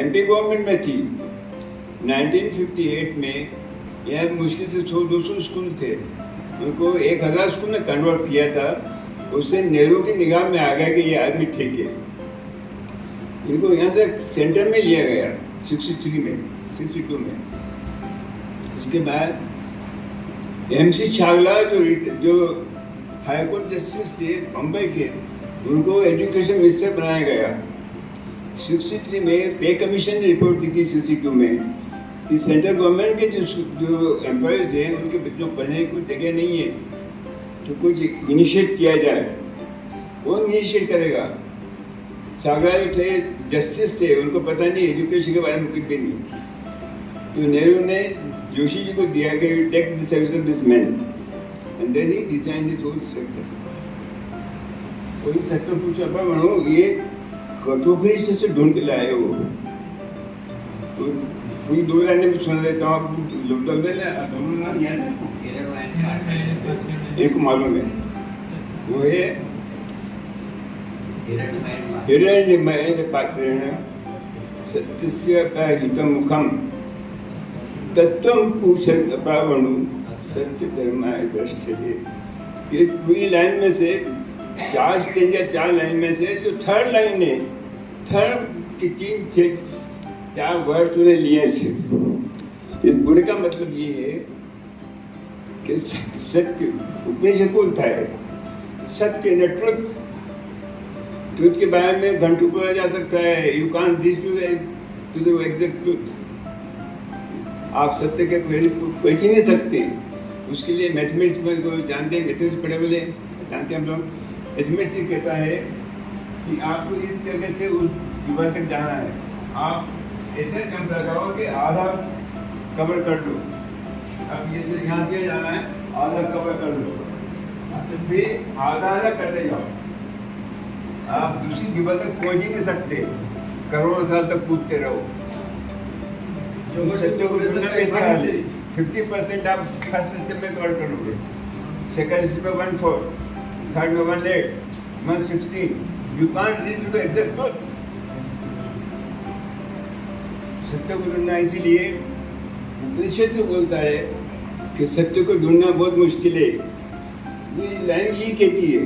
MP गवर्नमेंट में थी। 1958 में यहाँ मुश्किल से 100-200 स्कूल थे, उनको 1000 स्कूल में कन्वर्ट किया था। उससे नेहरू की निगाह में आ गया कि ये आदमी ठीक है। इनको यहाँ से सेंटर में लिया गया, 63 में 62 में। उसके बाद MC छागला जो हाई कोर्ट जस्टिस थे बम्बई के, उनको एजुकेशन मिनिस्टर बनाया गया। 63 में पे कमीशन ने रिपोर्ट दी थी 62 में कि सेंट्रल गवर्नमेंट के जो एम्प्लॉयज़ हैं उनके बच्चों को पढ़ने की जगह नहीं है, तो कुछ इनिशिएट किया जाए। कौन इनिशिएट करेगा? छागला थे, जस्टिस थे, उनको पता नहीं एजुकेशन के बारे में कुछ भी नहीं। तो नेहरू ने जोशी जी को दिया कि take the service of this man and then he design this whole structure. कोई सेक्टर पूछा पर मनो ये कठोपनिषद से ढूंढ के लाए वो। तो पूरी 2 लाइनें में सुना देता हूँ, आप लोग दोनों याद है? एक मालूम है, वो है हिरण्यमयेन पात्रेण सत्यस्य हितमुखम तत्वं पूषन् अपावणु सत्य धर्माय दृष्टये। ये पूरी लाइन में से 4 स्टेंज या 4 लाइन में से जो थर्ड लाइन है, थर्ड की 3-4 वर्ड उन्हें लिए सिर्फ। इस बुरे का मतलब ये है कि सत्य उपनिषद बोलता है, सत्य न ट्रुथ। ट्रुथ के बारे में घंटों बोला जा सकता है, you can't reach to the exact truth. आप सत्य के पहुंच ही नहीं सकते। उसके लिए मैथमेटिक्स में को जानते हैं, मैथमेटिक्स पढ़े वाले जानते हैं हम लोग। मैथमेटिक्स कहता है कि आपको इस जगह से उस युवा तक जाना है, आप ऐसे जंप लगाओ कि आधा कवर कर लो। अब ये जो यहाँ से जाना है आधा कवर कर लो, फिर आधा करते जाओ। आप दूसरी युवा तक पहुँच ही नहीं सकते, करोड़ों साल तक कूदते रहो। 50% आप फर्स्ट सिस्टम में कवर करोगे, सेकंड सिस्टम में 1/4, थर्ड में 1/8, 1/16। You can't reach to the exact truth. सत्य को ढूंढना, इसीलिए उपनिषद बोलता है कि सत्य को ढूंढना बहुत मुश्किल है। ये लाइन ये कहती है,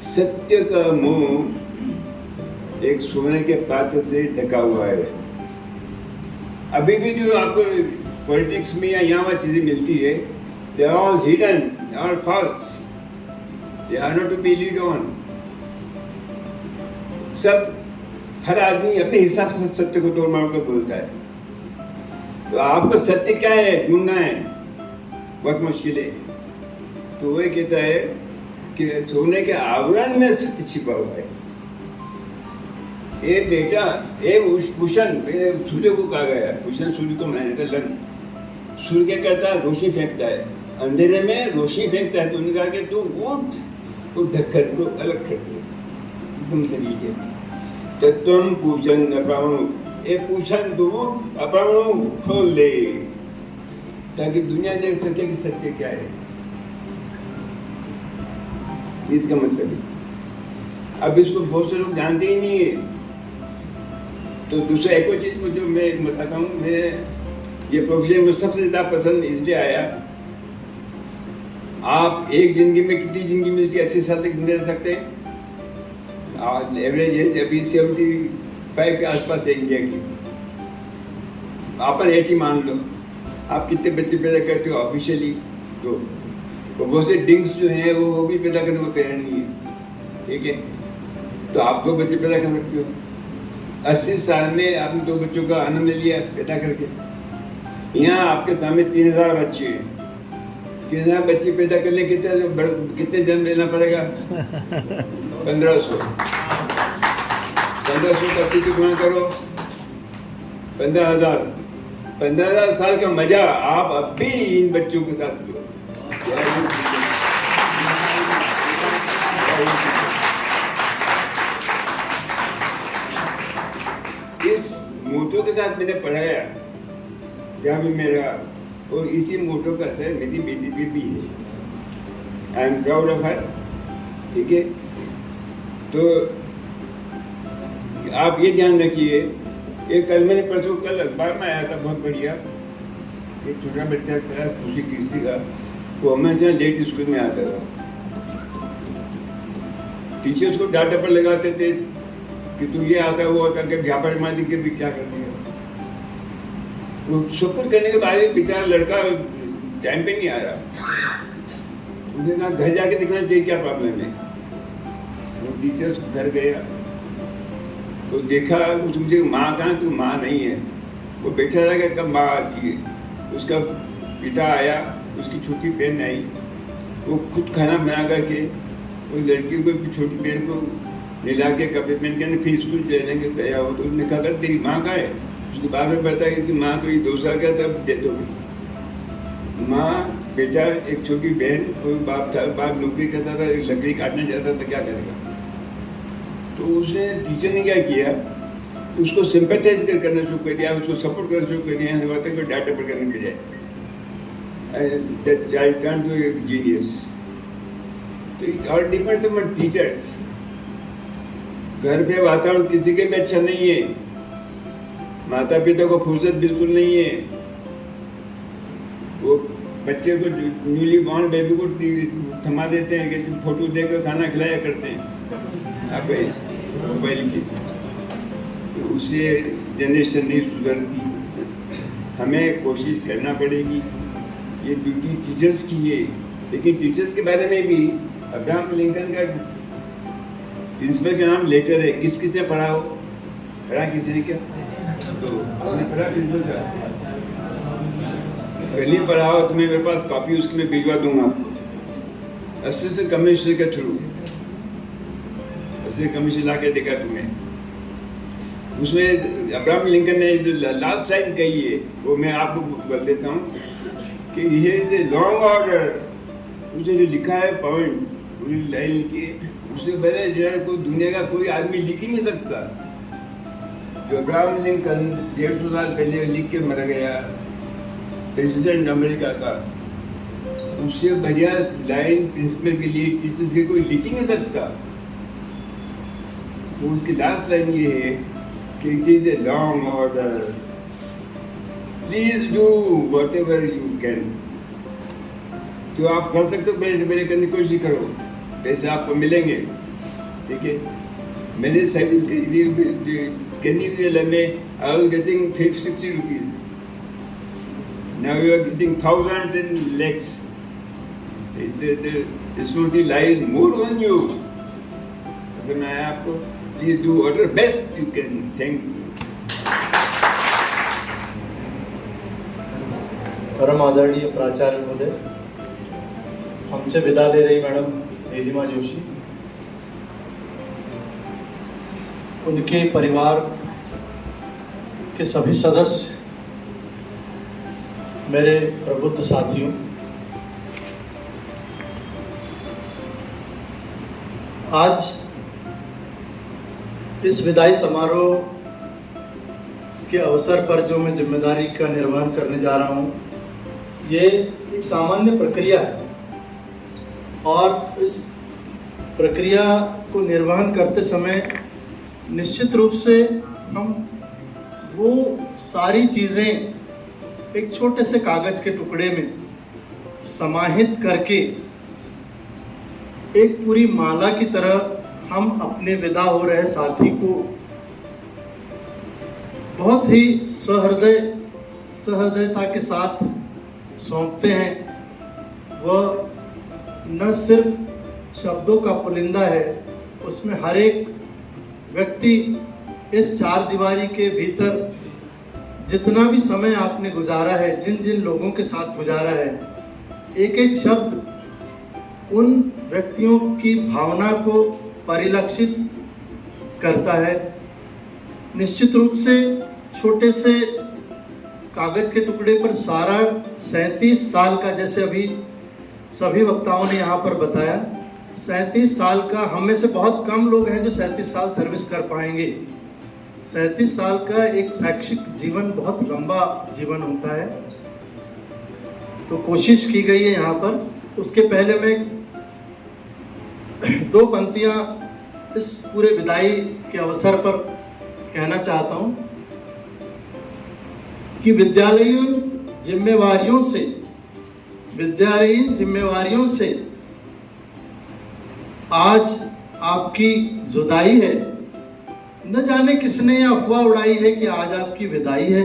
सत्य का मुंह एक सोने के पात्र से ढका हुआ है। अभी भी जो आपको पॉलिटिक्स में या यहाँ चीजें मिलती है, they are all hidden, they are false, they are not to be lead on. सब हर आदमी अपने हिसाब से सत्य को तोड़ मार कर बोलता है। तो आपको सत्य क्या है ढूंढना है, बहुत मुश्किल है। तो वह कहता है कि सोने के आवरण में सत्य छिपा हुआ है। ए बेटा, ए भूषण, मैंने सूर्य को कहा गया, भूषण सूर्य को मैंने लन। सूर्य क्या करता है? रोशनी फेंकता है, अंधेरे में रोशनी फेंकता है। तो उन्होंने कहा कि तू उठ, तो ढक्कन को अलग कर दे, एकदम तरीके। तत्वम पूषण अपावणु, ए पूषण तू अपावणु खोल दे, ताकि दुनिया देख सके कि सत्य क्या है। इसका मतलब है। अब इसको बहुत से लोग जानते ही नहीं है। तो दूसरा एक और चीज जो मैं बताता हूँ, मैं ये प्रोफेशन में सबसे ज़्यादा पसंद इसलिए आया, आप एक जिंदगी में कितनी जिंदगी मिलती है? 80 साल तक जिंदे रह सकते हैं। एवरेज एज अभी 75 के आसपास है इंडिया की। आप 80 मान लो। आप कितने बच्चे पैदा करते हो ऑफिशियली? तो बहुत से डिंग्स जो हैं वो भी पैदा करने को तैयार नहीं है, ठीक है? तो आप 2 बच्चे पैदा कर सकते हो। 80 साल में आपने 2 बच्चों का आनंद ले लिया पैदा करके। यहाँ आपके सामने 3000 बच्चे हैं। 3000 बच्चे पैदा करने कितने जन्म लेना पड़ेगा? 1500। 1500 का 80 गुणा करो, 15,000। 15,000 साल का मजा आप अब भी इन बच्चों के साथ लो। इस मोटो के साथ मैंने पढ़ाया जहाँ भी मेरा, और इसी मोटो का असर मेरी बेटी पे भी है। I am proud of her, ठीक है? तो आप ये ध्यान रखिए। एक कल मैंने परसों कल अखबार में आया था, बहुत बढ़िया, एक छोटा बच्चा था, दूसरी तीसरी का, वो हमेशा लेट स्कूल में आता था। टीचर्स को डांटा पर लगाते थे कि तू ये आता वो आता, कि झापड़ मार दी के भी क्या कर दिया। वो सपोर्ट करने के बाद बेचारा लड़का टाइम पे नहीं आ रहा। उसने कहा घर जाके देखना चाहिए क्या प्रॉब्लम है। वो टीचर घर गया तो देखा कुछ, मुझे माँ कहाँ, तो माँ नहीं है। वो बैठा रहा कि कब माँ आती है। उसका पिता आया, उसकी छोटी बहन आई, वो खुद खाना बना करके उस लड़की को, छोटी बहन को मिला के कपड़े पहन के फिर स्कूल जाने के तैयार हो। तो उसने कहा कर तेरी माँ कहाँ है। उसके बाद में बताया कि माँ तो ये 2 साल का तब डेथ हो गई। माँ, बेटा, एक छोटी बहन और बाप था। बाप नौकरी करता था, लकड़ी काटना चाहता था, क्या करेगा। तो उसने टीचर ने क्या किया, उसको सिंपैथाइज करना शुरू कर दिया, उसको सपोर्ट करना शुरू कर दिया। यहाँ बात है कि डाटा पर करने के बजाय that child can't do a genius. तो it all depends on teachers. घर पे वातावरण किसी के भी अच्छा नहीं है, माता पिता को फुर्सत बिल्कुल नहीं है। वो बच्चे को, न्यूली बॉर्न बेबी को थमा देते हैं कि फोटो देकर खाना खिलाया करते हैं आप मोबाइल की। तो उससे जनरेशन नहीं सुधरती। हमें कोशिश करना पड़ेगी, ये ड्यूटी टीचर्स की है। लेकिन टीचर्स के बारे में भी अब्राहम लिंकन का प्रिंसिपल का नाम लेटर है। किस किसने पढ़ा हो? पढ़ा किसी ने क्या? तो आपने पढ़ा प्रिंसिपल साहब? पहले पढ़ा हो तो मेरे पास कॉपी उसकी मैं भिजवा दूंगा आपको, असिस्टेंट कमिश्नर के थ्रू। असिस्टेंट कमिश्नर ला के देखा तुम्हें। उसमें अब्राहम लिंकन ने जो लास्ट लाइन कही है वो मैं आपको बोल देता हूँ कि ये इज ए लॉन्ग ऑर्डर। उसने जो लिखा है पॉइंट, पूरी लाइन लिखी है, उससे पहले जो कोई दुनिया का कोई आदमी लिख ही नहीं सकता। जो अब्राहम लिंकन 150 साल पहले लिख के मर गया, प्रेसिडेंट अमेरिका का, उससे बढ़िया लाइन प्रिंसिपल के लिए टीचर्स के कोई लिख ही नहीं सकता। तो उसकी लास्ट लाइन ये है कि it is a long order, please do what ever you can. तो आप कर सकते हो, मेरे करने की कोशिश करो, पैसे आपको मिलेंगे। ठीक है, मैंने सर्विस में I was getting 360 rupees, now you are getting thousands and lakhs. The responsibility lies more on you. ऐसे मैं आपको please do whatever best you can. Thank you. परम आदरणीय प्राचार्य महोदय, हमसे विदा ले रही मैडम नीलिमा जोशी, उनके परिवार के सभी सदस्य, मेरे प्रबुद्ध साथियों, आज इस विदाई समारोह के अवसर पर जो मैं जिम्मेदारी का निर्वहन करने जा रहा हूँ, ये एक सामान्य प्रक्रिया है और इस प्रक्रिया को निर्वहन करते समय निश्चित रूप से हम वो सारी चीज़ें एक छोटे से कागज़ के टुकड़े में समाहित करके एक पूरी माला की तरह हम अपने विदा हो रहे साथी को बहुत ही सहृदयता के साथ सौंपते हैं। वह न सिर्फ शब्दों का पुलिंदा है, उसमें हर एक व्यक्ति इस चार दीवारी के भीतर जितना भी समय आपने गुजारा है, जिन जिन लोगों के साथ गुजारा है, एक एक शब्द उन व्यक्तियों की भावना को परिलक्षित करता है। निश्चित रूप से छोटे से कागज़ के टुकड़े पर सारा 37 साल का, जैसे अभी सभी वक्ताओं ने यहाँ पर बताया, 37 साल का, हम में से बहुत कम लोग हैं जो 37 साल सर्विस कर पाएंगे। 37 साल का एक शैक्षिक जीवन बहुत लंबा जीवन होता है। तो कोशिश की गई है यहाँ पर। उसके पहले मैं 2 पंक्तियाँ इस पूरे विदाई के अवसर पर कहना चाहता हूँ कि विद्यालयीन जिम्मेवारियों से आज आपकी जुदाई है। न जाने किसने यह अफवाह उड़ाई है कि आज आपकी विदाई है।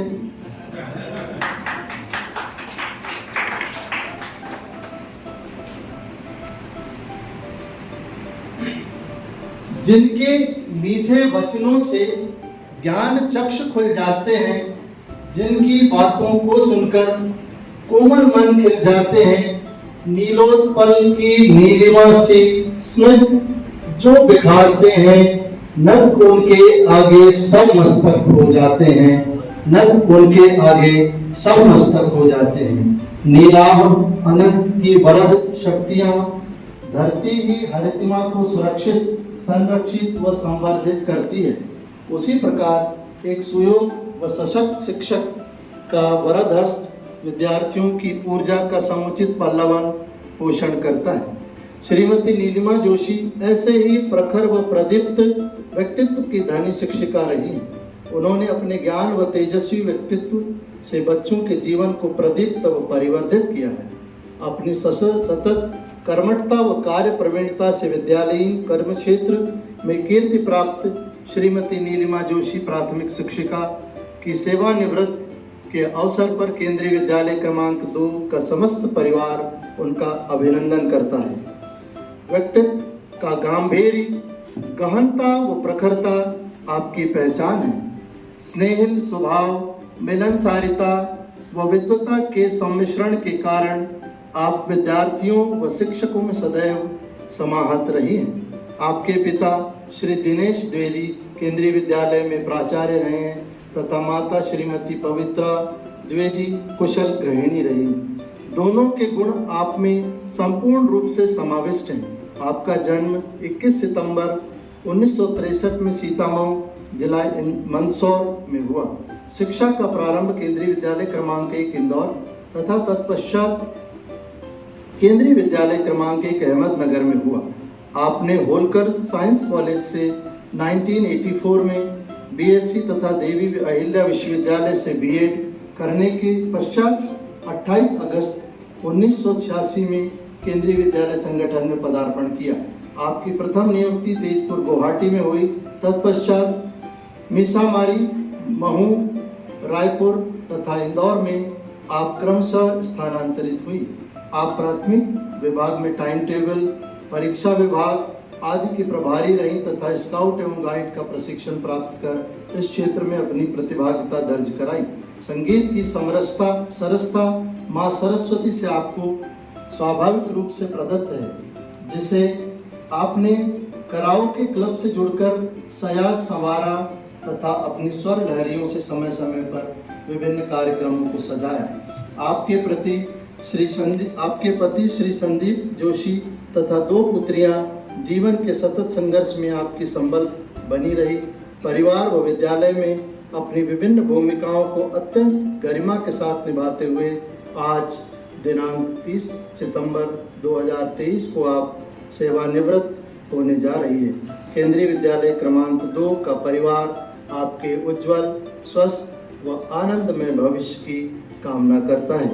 जिनके मीठे वचनों से ज्ञान चक्ष खुल जाते हैं, जिनकी बातों को सुनकर कोमल मन खिल जाते हैं, नीलोत्पल की नीलिमा से स्मित जो बिखारते हैं, नभ उनके आगे सब मस्तक हो जाते हैं, नभ उनके आगे सब मस्तक हो जाते हैं। नीलाभ अनंत की वरद शक्तियां धरती ही हरितिमा को सुरक्षित, संरक्षित व संवर्धित करती है। उसी प्रकार एक सुयोग व सशक्त शिक्षक का वरद हस्त विद्यार्थियों की ऊर्जा का समुचित पल्लवन पोषण करता है। श्रीमती नीलिमा जोशी ऐसे ही प्रखर व प्रदीप्त व्यक्तित्व की धनी शिक्षिका रही हैं। उन्होंने अपने ज्ञान व तेजस्वी व्यक्तित्व से बच्चों के जीवन को प्रदीप्त व परिवर्धित किया है। अपनी सतत कर्मठता व कार्य प्रवीणता से विद्यालयीन कर्म क्षेत्र में कीर्ति प्राप्त श्रीमती नीलिमा जोशी प्राथमिक शिक्षिका की सेवानिवृत्त के अवसर पर केंद्रीय विद्यालय क्रमांक 2 का समस्त परिवार उनका अभिनंदन करता है। व्यक्तित्व का गांधीर्य, गहनता व प्रखरता आपकी पहचान है। स्नेहिल स्वभाव, मिलनसारिता व विद्वता के सम्मिश्रण के कारण आप विद्यार्थियों व शिक्षकों में सदैव समाहत रही हैं। आपके पिता श्री दिनेश द्विवेदी केंद्रीय विद्यालय में प्राचार्य रहे हैं तथा माता श्रीमती पवित्रा द्विवेदी कुशल गृहिणी रही। दोनों के गुण आप में संपूर्ण रूप से समाविष्ट हैं। आपका जन्म 21 सितंबर 1963 में सीतामऊ जिला मंदसौर में हुआ। शिक्षा का प्रारंभ केंद्रीय विद्यालय क्रमांक 1 इंदौर तथा तत्पश्चात केंद्रीय विद्यालय क्रमांक 1 अहमदनगर में हुआ। आपने होलकर साइंस कॉलेज से 1984 में बीएससी तथा देवी अहिल्या विश्वविद्यालय से बीएड करने के पश्चात 28 अगस्त 1986 में केंद्रीय विद्यालय संगठन में पदार्पण किया। आपकी प्रथम नियुक्ति तेजपुर गुवाहाटी में हुई। तत्पश्चात मीसामारी, महू, रायपुर तथा इंदौर में आप क्रमशः स्थानांतरित हुई। आप प्राथमिक विभाग में टाइम टेबल, परीक्षा विभाग आदि की प्रभारी रही तथा स्काउट एवं गाइड का प्रशिक्षण प्राप्त कर इस क्षेत्र में अपनी प्रतिभागिता दर्ज कराई। संगीत की सरसता माँ सरस्वती से आपको स्वाभाविक रूप से प्रदत्त है, जिसे आपने कराओके क्लब से जुड़कर सयाज संवारा तथा अपनी स्वर लहरियों से समय समय पर विभिन्न कार्यक्रमों को सजाया। आपके पति श्री संदीप जोशी तथा 2 पुत्रियां जीवन के सतत संघर्ष में आपकी संबल बनी रही। परिवार व विद्यालय में अपनी विभिन्न भूमिकाओं को अत्यंत गरिमा के साथ निभाते हुए आज दिनांक 30 सितंबर 2023 को आप सेवानिवृत्त होने जा रही है। केंद्रीय विद्यालय क्रमांक 2 का परिवार आपके उज्जवल, स्वस्थ व आनंदमय भविष्य की कामना करता है।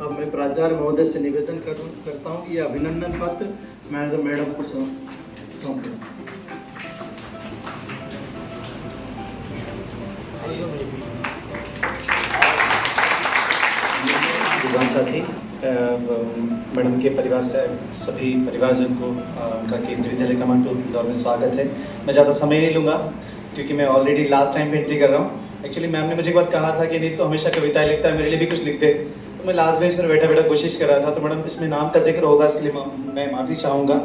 अब मैं प्राचार्य महोदय से निवेदन करता हूँ कि यह अभिनंदन पत्र मैडम को सौंपें। साथी मैडम के परिवार से सभी परिवारजन को उनका केंद्रीय विद्यालय क्रमांक 2 इंदौर में स्वागत है। मैं ज़्यादा समय नहीं लूँगा क्योंकि मैं ऑलरेडी लास्ट टाइम पे एंट्री कर रहा हूँ। एक्चुअली मैम ने मुझे एक बात कहा था कि नहीं तो हमेशा कविताएं लिखता है, मेरे लिए भी कुछ लिख दे। तो मैं लास्ट बेंच पर बैठा कोशिश कर रहा था, तो मैडम इसमें नाम का जिक्र होगा, इसके लिए मैं माफ़ी चाहूँगा।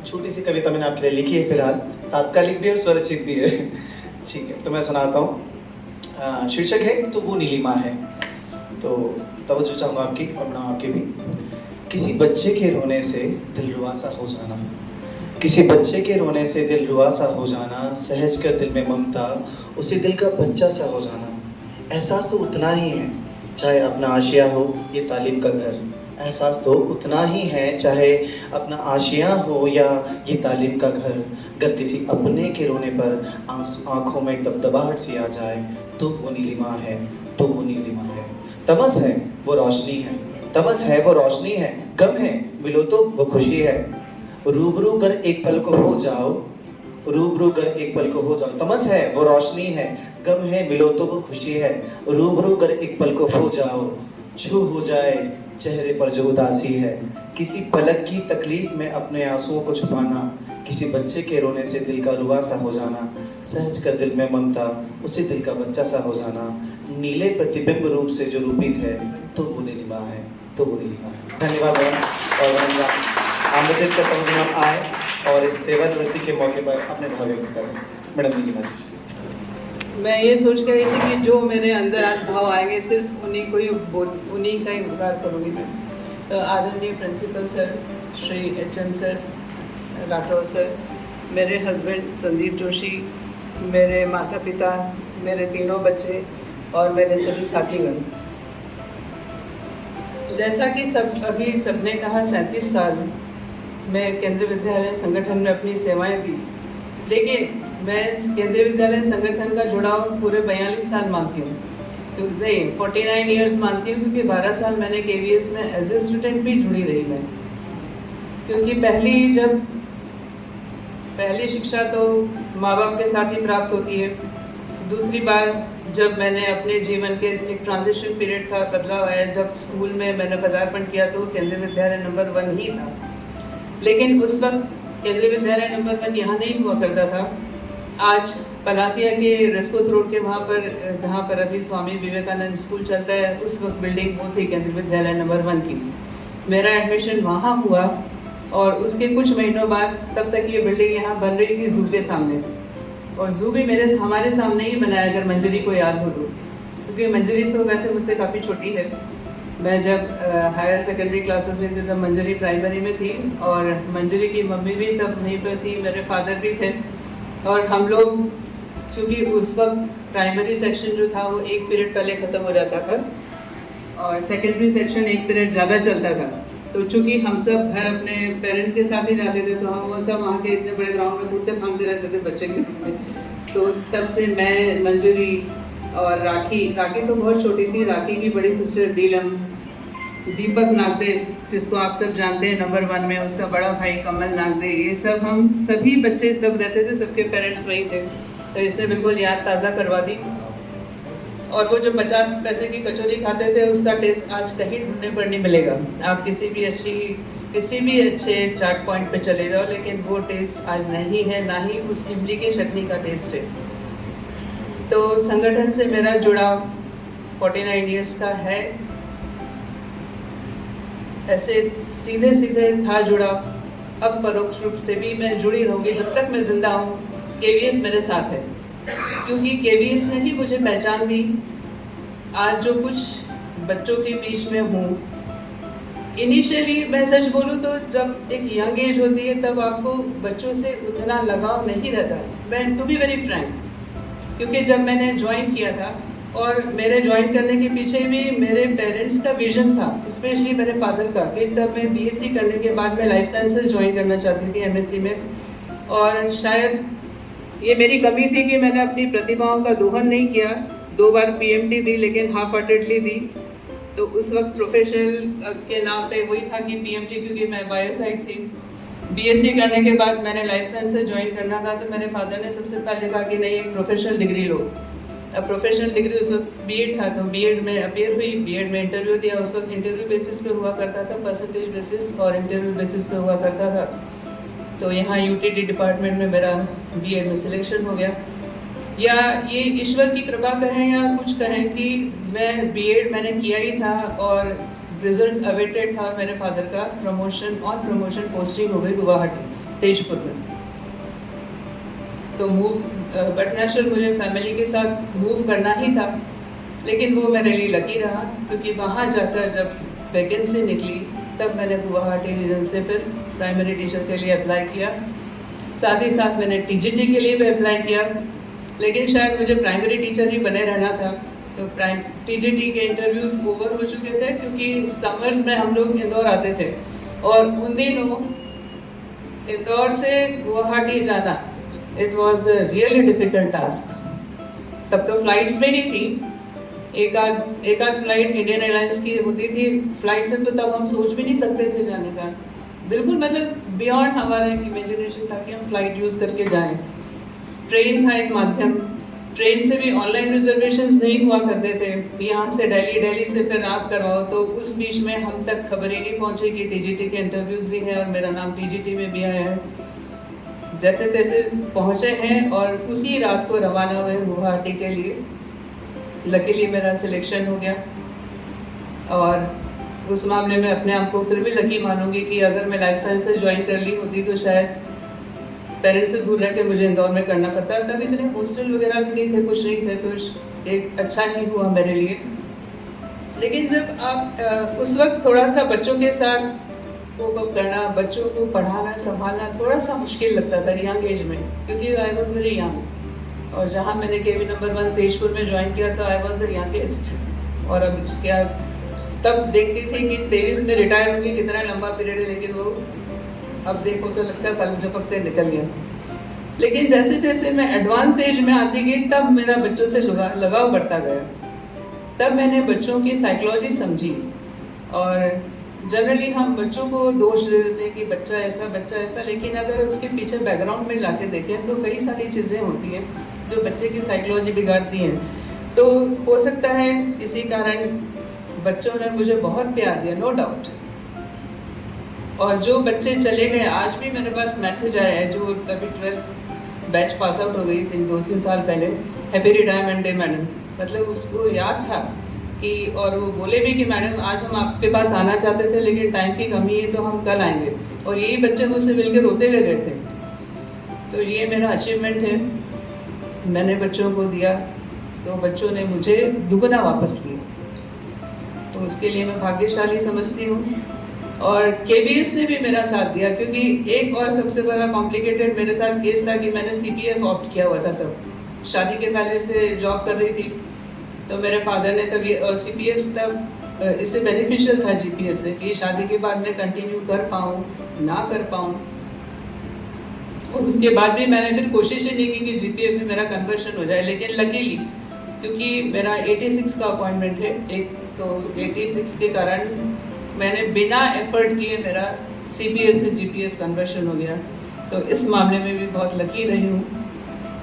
छोटी सी कविता मैंने आपके लिए लिखी है, फिलहाल तात्कालिक भी है और स्वरचित भी है। ठीक है, तो मैं सुनाता हूँ। शीर्षक है तो वो नीलिमा है। तो तवज्जो चाहूँगा आपकी और मैं आपके भी। किसी बच्चे के रोने से दिल रुआ सा हो जाना, किसी बच्चे के रोने से दिल रुआ सा हो जाना, सहज कर दिल में ममता उसी दिल का बच्चा सा हो जाना। एहसास तो उतना ही है चाहे अपना आशिया हो ये तालीम का घर, एहसास तो उतना ही है चाहे अपना आशिया हो या ये तालीम का घर। अगर किसी अपने के रोने पर आंखों में दबदबाहट सी आ जाए तो वो नीलिमा है, तो वो नीलिमा है। तमस है वो रोशनी है, तमस है वो रोशनी है, गम है मिलो तो वो खुशी है। रूबरू कर एक पल को हो जाओ, रूबरू कर एक पल को हो जाओ। तमस है वो रोशनी है, गम है मिलो तो वो खुशी है। रूबरू कर एक पल को हो जाओ, छू हो जाए चेहरे पर जो उदासी है। किसी पलक की तकलीफ में अपने आंसुओं को छुपाना, किसी बच्चे के रोने से दिल का रुआ सा हो जाना, सहज कर दिल में ममता उसी दिल का बच्चा सा हो जाना, नीले प्रतिबिंब रूप से जो रूपित है तो वो नीलिमा है, तो वो नीलिमा है। धन्यवाद मैडम। और आमंत्रित करता हूँ कि आप आए और इस सेवानिवृत्ति के मौके पर अपने भाव व्यक्त करें। मैडम नीलिमा जी। मैं ये सोच कर रही थी कि जो मेरे अंदर आज भाव आएंगे सिर्फ उन्हीं को ही उन्हीं का ही उद्गार करूँगी मैं। तो आदरणीय principal sir, Shri HM sir, Rathore sir, मेरे हस्बैंड संदीप जोशी, मेरे माता पिता, मेरे तीनों बच्चे और मेरे सभी साथीगण। जैसा कि अभी सबने कहा 37 साल मैं केंद्रीय विद्यालय संगठन में अपनी सेवाएं दी, लेकिन मैं केंद्रीय विद्यालय संगठन का जुड़ाव पूरे 42 साल मानती हूँ, तो नहीं 49 ईयर्स मानती हूँ, क्योंकि 12 साल मैंने KVS में एज ए स्टूडेंट भी जुड़ी रही मैं। क्योंकि पहली शिक्षा तो माँ बाप के साथ ही प्राप्त होती है। दूसरी बार जब मैंने अपने जीवन के एक ट्रांजिशन पीरियड का बदलाव आया, जब स्कूल में मैंने पदार्पण किया तो केंद्रीय विद्यालय नंबर 1 ही था, लेकिन उस वक्त केंद्रीय विद्यालय नंबर 1 यहाँ नहीं हुआ करता था। आज पलासिया के रेस्कोस रोड के वहाँ पर जहाँ पर अभी स्वामी विवेकानंद स्कूल चलता है, उस वक्त बिल्डिंग वो थी केंद्रीय विद्यालय नंबर 1 की। मेरा एडमिशन वहाँ हुआ और उसके कुछ महीनों बाद तब तक ये बिल्डिंग यहाँ बन रही थी जू के सामने, और जू भी हमारे सामने ही बनाया, अगर मंजरी को याद हो तो, क्योंकि मंजरी तो वैसे मुझसे काफ़ी छोटी है। मैं जब हायर सेकेंडरी क्लासेस में थी तब मंजरी प्राइमरी में थी, और मंजरी की मम्मी भी तब वहीं पर थी, मेरे फादर भी थे, और हम लोग चूँकि उस वक्त प्राइमरी सेक्शन जो था वो 1 पीरियड पहले ख़त्म हो जाता था और सेकेंडरी सेक्शन 1 पीरियड ज़्यादा चलता था। तो चूँकि हम सब घर अपने पेरेंट्स के साथ ही जाते थे, तो हम वो सब वहाँ के इतने बड़े ग्राउंड में कूदते फांगते रहते थे बच्चे के रूप में। तो तब से मैं, मंजरी और राखी तो बहुत छोटी थी, राखी की बड़ी सिस्टर डीलम, दीपक नागदे जिसको आप सब जानते हैं नंबर 1 में, उसका बड़ा भाई कमल नागदे, ये सब हम सभी बच्चे तब रहते थे, सबके पेरेंट्स वही थे। तो इसने बिल्कुल याद ताज़ा करवा दी। और वो जो 50 पैसे की कचौरी खाते थे उसका टेस्ट आज कहीं ढूंढने पर नहीं मिलेगा। आप किसी भी अच्छे चाट पॉइंट पे चले जाओ, लेकिन वो टेस्ट आज नहीं है, ना ही उस इमली की चटनी का टेस्ट है। तो संगठन से मेरा जुड़ाव 49 ईयर्स का है। ऐसे सीधे था जुड़ाव, अब परोक्ष रूप से भी मैं जुड़ी रहूँगी जब तक मैं जिंदा हूँ। KVS मेरे साथ है, क्योंकि KVS ने ही मुझे पहचान दी। आज जो कुछ बच्चों के बीच में हूँ, इनिशियली मैं सच बोलूँ तो जब एक यंग एज होती है तब आपको बच्चों से उतना लगाव नहीं रहता। मैं टू बी वेरी फ्रैंक, क्योंकि जब मैंने ज्वाइन किया था, और मेरे ज्वाइन करने के पीछे भी मेरे पेरेंट्स का विजन था, स्पेशली मेरे फादर का, कि तब मैं BSc करने के बाद मैं लाइफ साइंसेज ज्वाइन करना चाहती थी MSc में। और शायद ये मेरी कमी थी कि मैंने अपनी प्रतिभाओं का दोहन नहीं किया। 2 बार PMT दी, लेकिन हाफ हार्टेडली दी। तो उस वक्त प्रोफेशनल के नाम पे वही था कि PMT, क्योंकि मैं बायोसाइड थी। BSc करने के बाद मैंने लाइफ साइंसेज ज्वाइन करना था, तो मेरे फादर ने सबसे पहले कहा कि नहीं, एक प्रोफेशनल डिग्री लो। अब प्रोफेशनल डिग्री उस वक्त B.Ed था, तो B.Ed में अपेयर हुई, B.Ed में इंटरव्यू दिया। उस वक्त इंटरव्यू बेसिस पे हुआ करता था, परसेंटेज बेसिस और इंटरव्यू बेसिस पे हुआ करता था। तो यहाँ UTD डिपार्टमेंट में मेरा B.Ed में सिलेक्शन हो गया। या ये ईश्वर की कृपा कहें या कुछ कहें कि मैं B.Ed मैंने किया ही था और रिजल्ट अवेटेड था मेरे फादर का। प्रमोशन पोस्टिंग हो गई गुवाहाटी, तेजपुर में। तो बट नेचुरल मुझे फैमिली के साथ मूव करना ही था, लेकिन वो मेरे लिए लकी रहा, क्योंकि वहाँ जाकर जब वैकेंसी निकली तब मैंने गुवाहाटी रीजन से फिर प्राइमरी टीचर के लिए अप्लाई किया। साथ ही साथ मैंने TGT के लिए भी अप्लाई किया, लेकिन शायद मुझे प्राइमरी टीचर ही बने रहना था। तो TGT के इंटरव्यूज़ ओवर हो चुके थे, क्योंकि समर्स में हम लोग इंदौर आते थे, और उन दिनों इंदौर से गुवाहाटी जाना it was a really difficult task. तब तो फ्लाइट्स में नहीं थी, एक आध फ्लाइट इंडियन एयरलाइंस की होती थी। फ्लाइट से तो तब हम सोच भी नहीं सकते थे जाने का, बिल्कुल मतलब बियॉन्ड हमारा एक इमेजिनेशन था कि हम फ्लाइट यूज़ करके जाएं। ट्रेन था एक माध्यम, ट्रेन से भी ऑनलाइन रिजर्वेशंस नहीं हुआ करते थे। यहाँ से दिल्ली से फिर आप करवाओ, तो उस बीच में हम तक खबर ही नहीं पहुँची कि TGT के इंटरव्यूज़ भी हैं और मेरा नाम TGT में भी आया है। जैसे तैसे पहुँचे हैं और उसी रात को रवाना हुए गुवाहाटी के लिए। लकीली मेरा सिलेक्शन हो गया और उस मामले में अपने आप को फिर भी लकी मानूंगी कि अगर मैं लाइफ साइंसेज ज्वाइन कर ली होती तो शायद पेरेंट्स से दूर रह के मुझे इंदौर में करना पड़ता। तब इतने हॉस्टल वगैरह भी नहीं थे, कुछ नहीं थे, तो एक अच्छा नहीं हुआ मेरे लिए। लेकिन जब आप उस वक्त थोड़ा सा बच्चों के साथ कोप अप करना, बच्चों को पढ़ाना संभालना थोड़ा सा मुश्किल लगता था यंग एज में, क्योंकि आई वॉज वेरी यंग। और जहाँ मैंने केवी नंबर 1 तेजपुर में ज्वाइन किया था आई वॉज द यंगेस्ट। और अब उसके बाद तब देखती थी कि 23 में रिटायर होंगी, कितना लंबा पीरियड है, लेकिन वो अब देखो तो लगता है कल झपकते निकल गया। लेकिन जैसे जैसे मैं एडवांस एज में आती गई तब मेरा बच्चों से लगाव बढ़ता गया। तब मैंने बच्चों की साइकोलॉजी समझी। और जनरली हम बच्चों को दोष दे देते हैं कि बच्चा ऐसा, लेकिन अगर उसके पीछे बैकग्राउंड में जाके देखें तो कई सारी चीज़ें होती हैं जो बच्चे की साइकोलॉजी बिगाड़ती हैं। तो हो सकता है इसी कारण बच्चों ने मुझे बहुत प्यार दिया, नो डाउट। और जो बच्चे चले गए, आज भी मेरे पास मैसेज आया है, जो कभी 12th बैच पास आउट हो गई थी 2-3 साल पहले, हैप्पी रिटायरमेंट डे मैडम। मतलब उसको याद था कि, और वो बोले भी कि मैडम आज हम आपके पास आना चाहते थे लेकिन टाइम की कमी है तो हम कल आएंगे। और यही बच्चे मुझसे मिलकर रोते हुए गए थे। तो ये मेरा अचीवमेंट है, मैंने बच्चों को दिया तो बच्चों ने मुझे दुगना वापस लिया, तो उसके लिए मैं भाग्यशाली समझती हूँ। और केवीएस ने भी मेरा साथ दिया, क्योंकि एक और सबसे बड़ा कॉम्प्लिकेटेड मेरे साथ केस था कि मैंने सीपीएफ ऑप्ट किया हुआ था। तब शादी के पहले से जॉब कर रही थी, तो मेरे फादर ने तब ये, और सीपीएफ तब इससे बेनिफिशियल था जीपीएफ से, कि शादी के बाद मैं कंटिन्यू कर पाऊँ ना कर पाऊँ। और उसके बाद भी मैंने फिर कोशिश ही नहीं की कि जीपीएफ में मेरा कन्वर्शन हो जाए। लेकिन लकीली क्योंकि मेरा 86 का अपॉइंटमेंट है एक, तो 86 के कारण मैंने बिना एफर्ट किए मेरा सीपीएफ से जीपीएफ कन्वर्शन हो गया। तो इस मामले में भी बहुत लकी रही हूँ।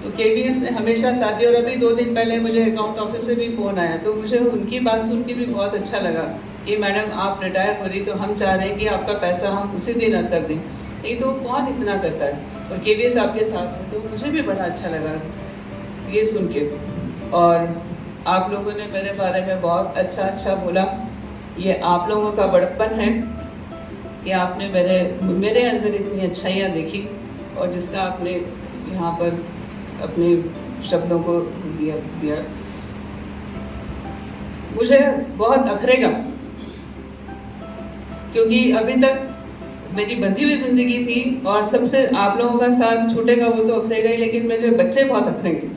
तो केवीएस ने हमेशा साथ दिया। और अभी 2 दिन पहले मुझे अकाउंट ऑफिस से भी फ़ोन आया, तो मुझे उनकी बात सुन के भी बहुत अच्छा लगा कि मैडम आप रिटायर हो रही, तो हम चाह रहे हैं कि आपका पैसा हम उसी दिन अदा कर दें। नहीं तो कौन इतना करता है, और केवीएस आपके साथ है, तो मुझे भी बड़ा अच्छा लगा ये सुन के। और आप लोगों ने मेरे बारे में बहुत अच्छा बोला। ये आप लोगों का बड़प्पन है कि आपने मेरे अंदर इतनी अच्छाइयाँ देखी, और जिसका आपने यहाँ पर अपने शब्दों को दिया। मुझे बहुत अखरेगा, क्योंकि अभी तक मेरी बंधी हुई जिंदगी थी, और सबसे आप लोगों का साथ छूटेगा वो तो अखरेगा ही, लेकिन मेरे बच्चे बहुत अखरेंगे,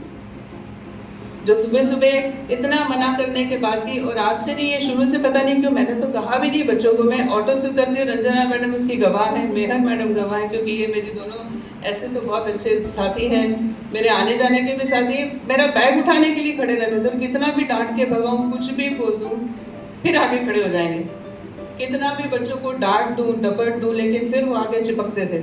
जो सुबह सुबह इतना मना करने के बाद भी। और आज से नहीं, ये शुरू से पता नहीं क्यों मैंने तो कहा भी नहीं बच्चों को। मैं ऑटो से उतरती हूँ, रंजना मैडम उसकी गवाह है, मेहर मैडम गवाह है, क्योंकि ये मेरी दोनों ऐसे तो बहुत अच्छे साथी हैं, मेरे आने जाने के भी साथी। मेरा बैग उठाने के लिए खड़े रहते थे, कितना भी डांट के भगाऊं, कुछ भी बोल दूं, फिर आगे खड़े हो जाएंगे। कितना भी बच्चों को डांट दूं, डपट दूं, लेकिन फिर वो आगे चिपकते थे।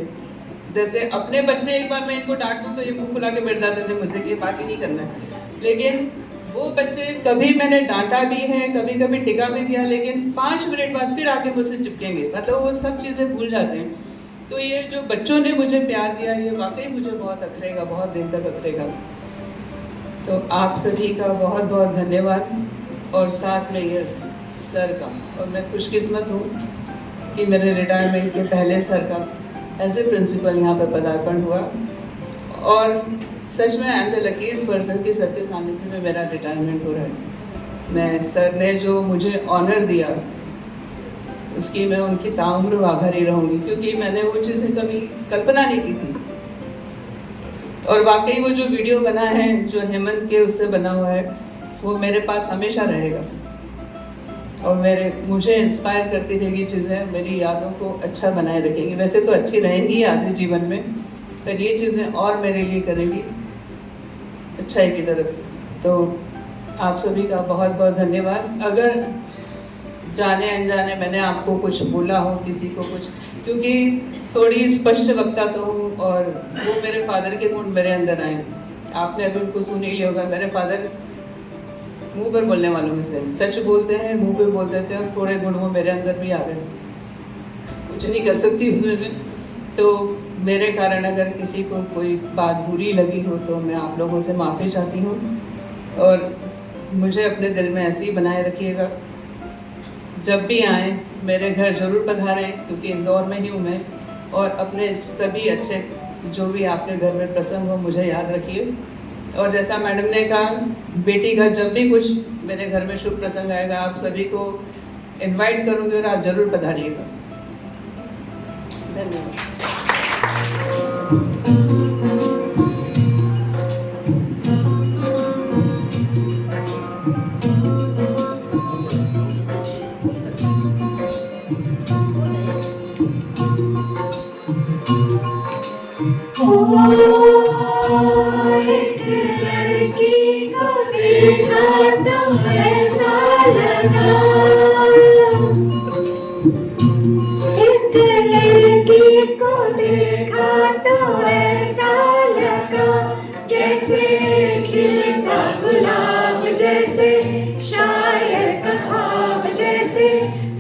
जैसे अपने बच्चे, एक बार मैं इनको डांट दूं तो ये मुंह खुला के बैठ जाते थे मुझसे कि बाकी नहीं करना है। लेकिन वो बच्चे, कभी मैंने डांटा भी है, कभी कभी टिका भी दिया, लेकिन 5 मिनट बाद फिर आके मुझसे चिपकेंगे। मतलब वो सब चीज़ें भूल जाते हैं। तो ये जो बच्चों ने मुझे प्यार दिया, ये वाकई मुझे बहुत अखरेगा, बहुत दिन तक अखरेगा। तो आप सभी का बहुत बहुत धन्यवाद। और साथ में ये सर का, और मैं खुशकिस्मत हूँ कि मेरे रिटायरमेंट के पहले सर का एज ए प्रिंसिपल यहाँ पर पदार्पण हुआ। और सच में I am the luckiest person कि सर के सानिध्य में मेरा रिटायरमेंट हो रहा है। मैं, सर ने जो मुझे ऑनर दिया उसकी मैं उनकी ताउम्र आभारी रहूँगी, क्योंकि मैंने वो चीज़ें कभी कल्पना नहीं की थी। और वाकई वो जो वीडियो बना है, जो हेमंत के उससे बना हुआ है, वो मेरे पास हमेशा रहेगा। और मुझे इंस्पायर करती रहेगी चीज़ें, मेरी यादों को अच्छा बनाए रखेगी। वैसे तो अच्छी रहेंगी आगे जीवन में, पर ये चीज़ें और मेरे लिए करेगी अच्छाई की तरफ। तो आप सभी का बहुत बहुत धन्यवाद। अगर जाने अनजाने मैंने आपको कुछ बोला हो, किसी को कुछ, क्योंकि थोड़ी स्पष्ट वक्ता तो हूँ, और वो मेरे फादर के गुण मेरे अंदर आए। आपने अभी उनको सुन ही लिया होगा। मेरे फादर मुंह पर बोलने वालों में से, सच बोलते हैं, मुंह पे बोल देते हैं, और थोड़े गुण वो मेरे अंदर भी आ गए। कुछ नहीं कर सकती उसमें मैं, तो मेरे कारण अगर किसी को कोई बात बुरी लगी हो तो मैं आप लोगों से माफ़ी चाहती हूँ, और मुझे अपने दिल में ऐसे ही बनाए रखिएगा। जब भी आएँ मेरे घर ज़रूर पधारें, क्योंकि इंदौर में ही हूँ मैं, और अपने सभी अच्छे जो भी आपके घर में प्रसंग हो मुझे याद रखिए। और जैसा मैडम ने कहा, बेटी का जब भी कुछ मेरे घर में शुभ प्रसंग आएगा, आप सभी को इनवाइट करूँगी और आप ज़रूर पधारिएगा। धन्यवाद। एक लड़की को देखा तो ऐसा लगा, एक लड़की को देखा तो ऐसा लगा, जैसे खिलता गुलाब, जैसे शायर का ख्वाब, जैसे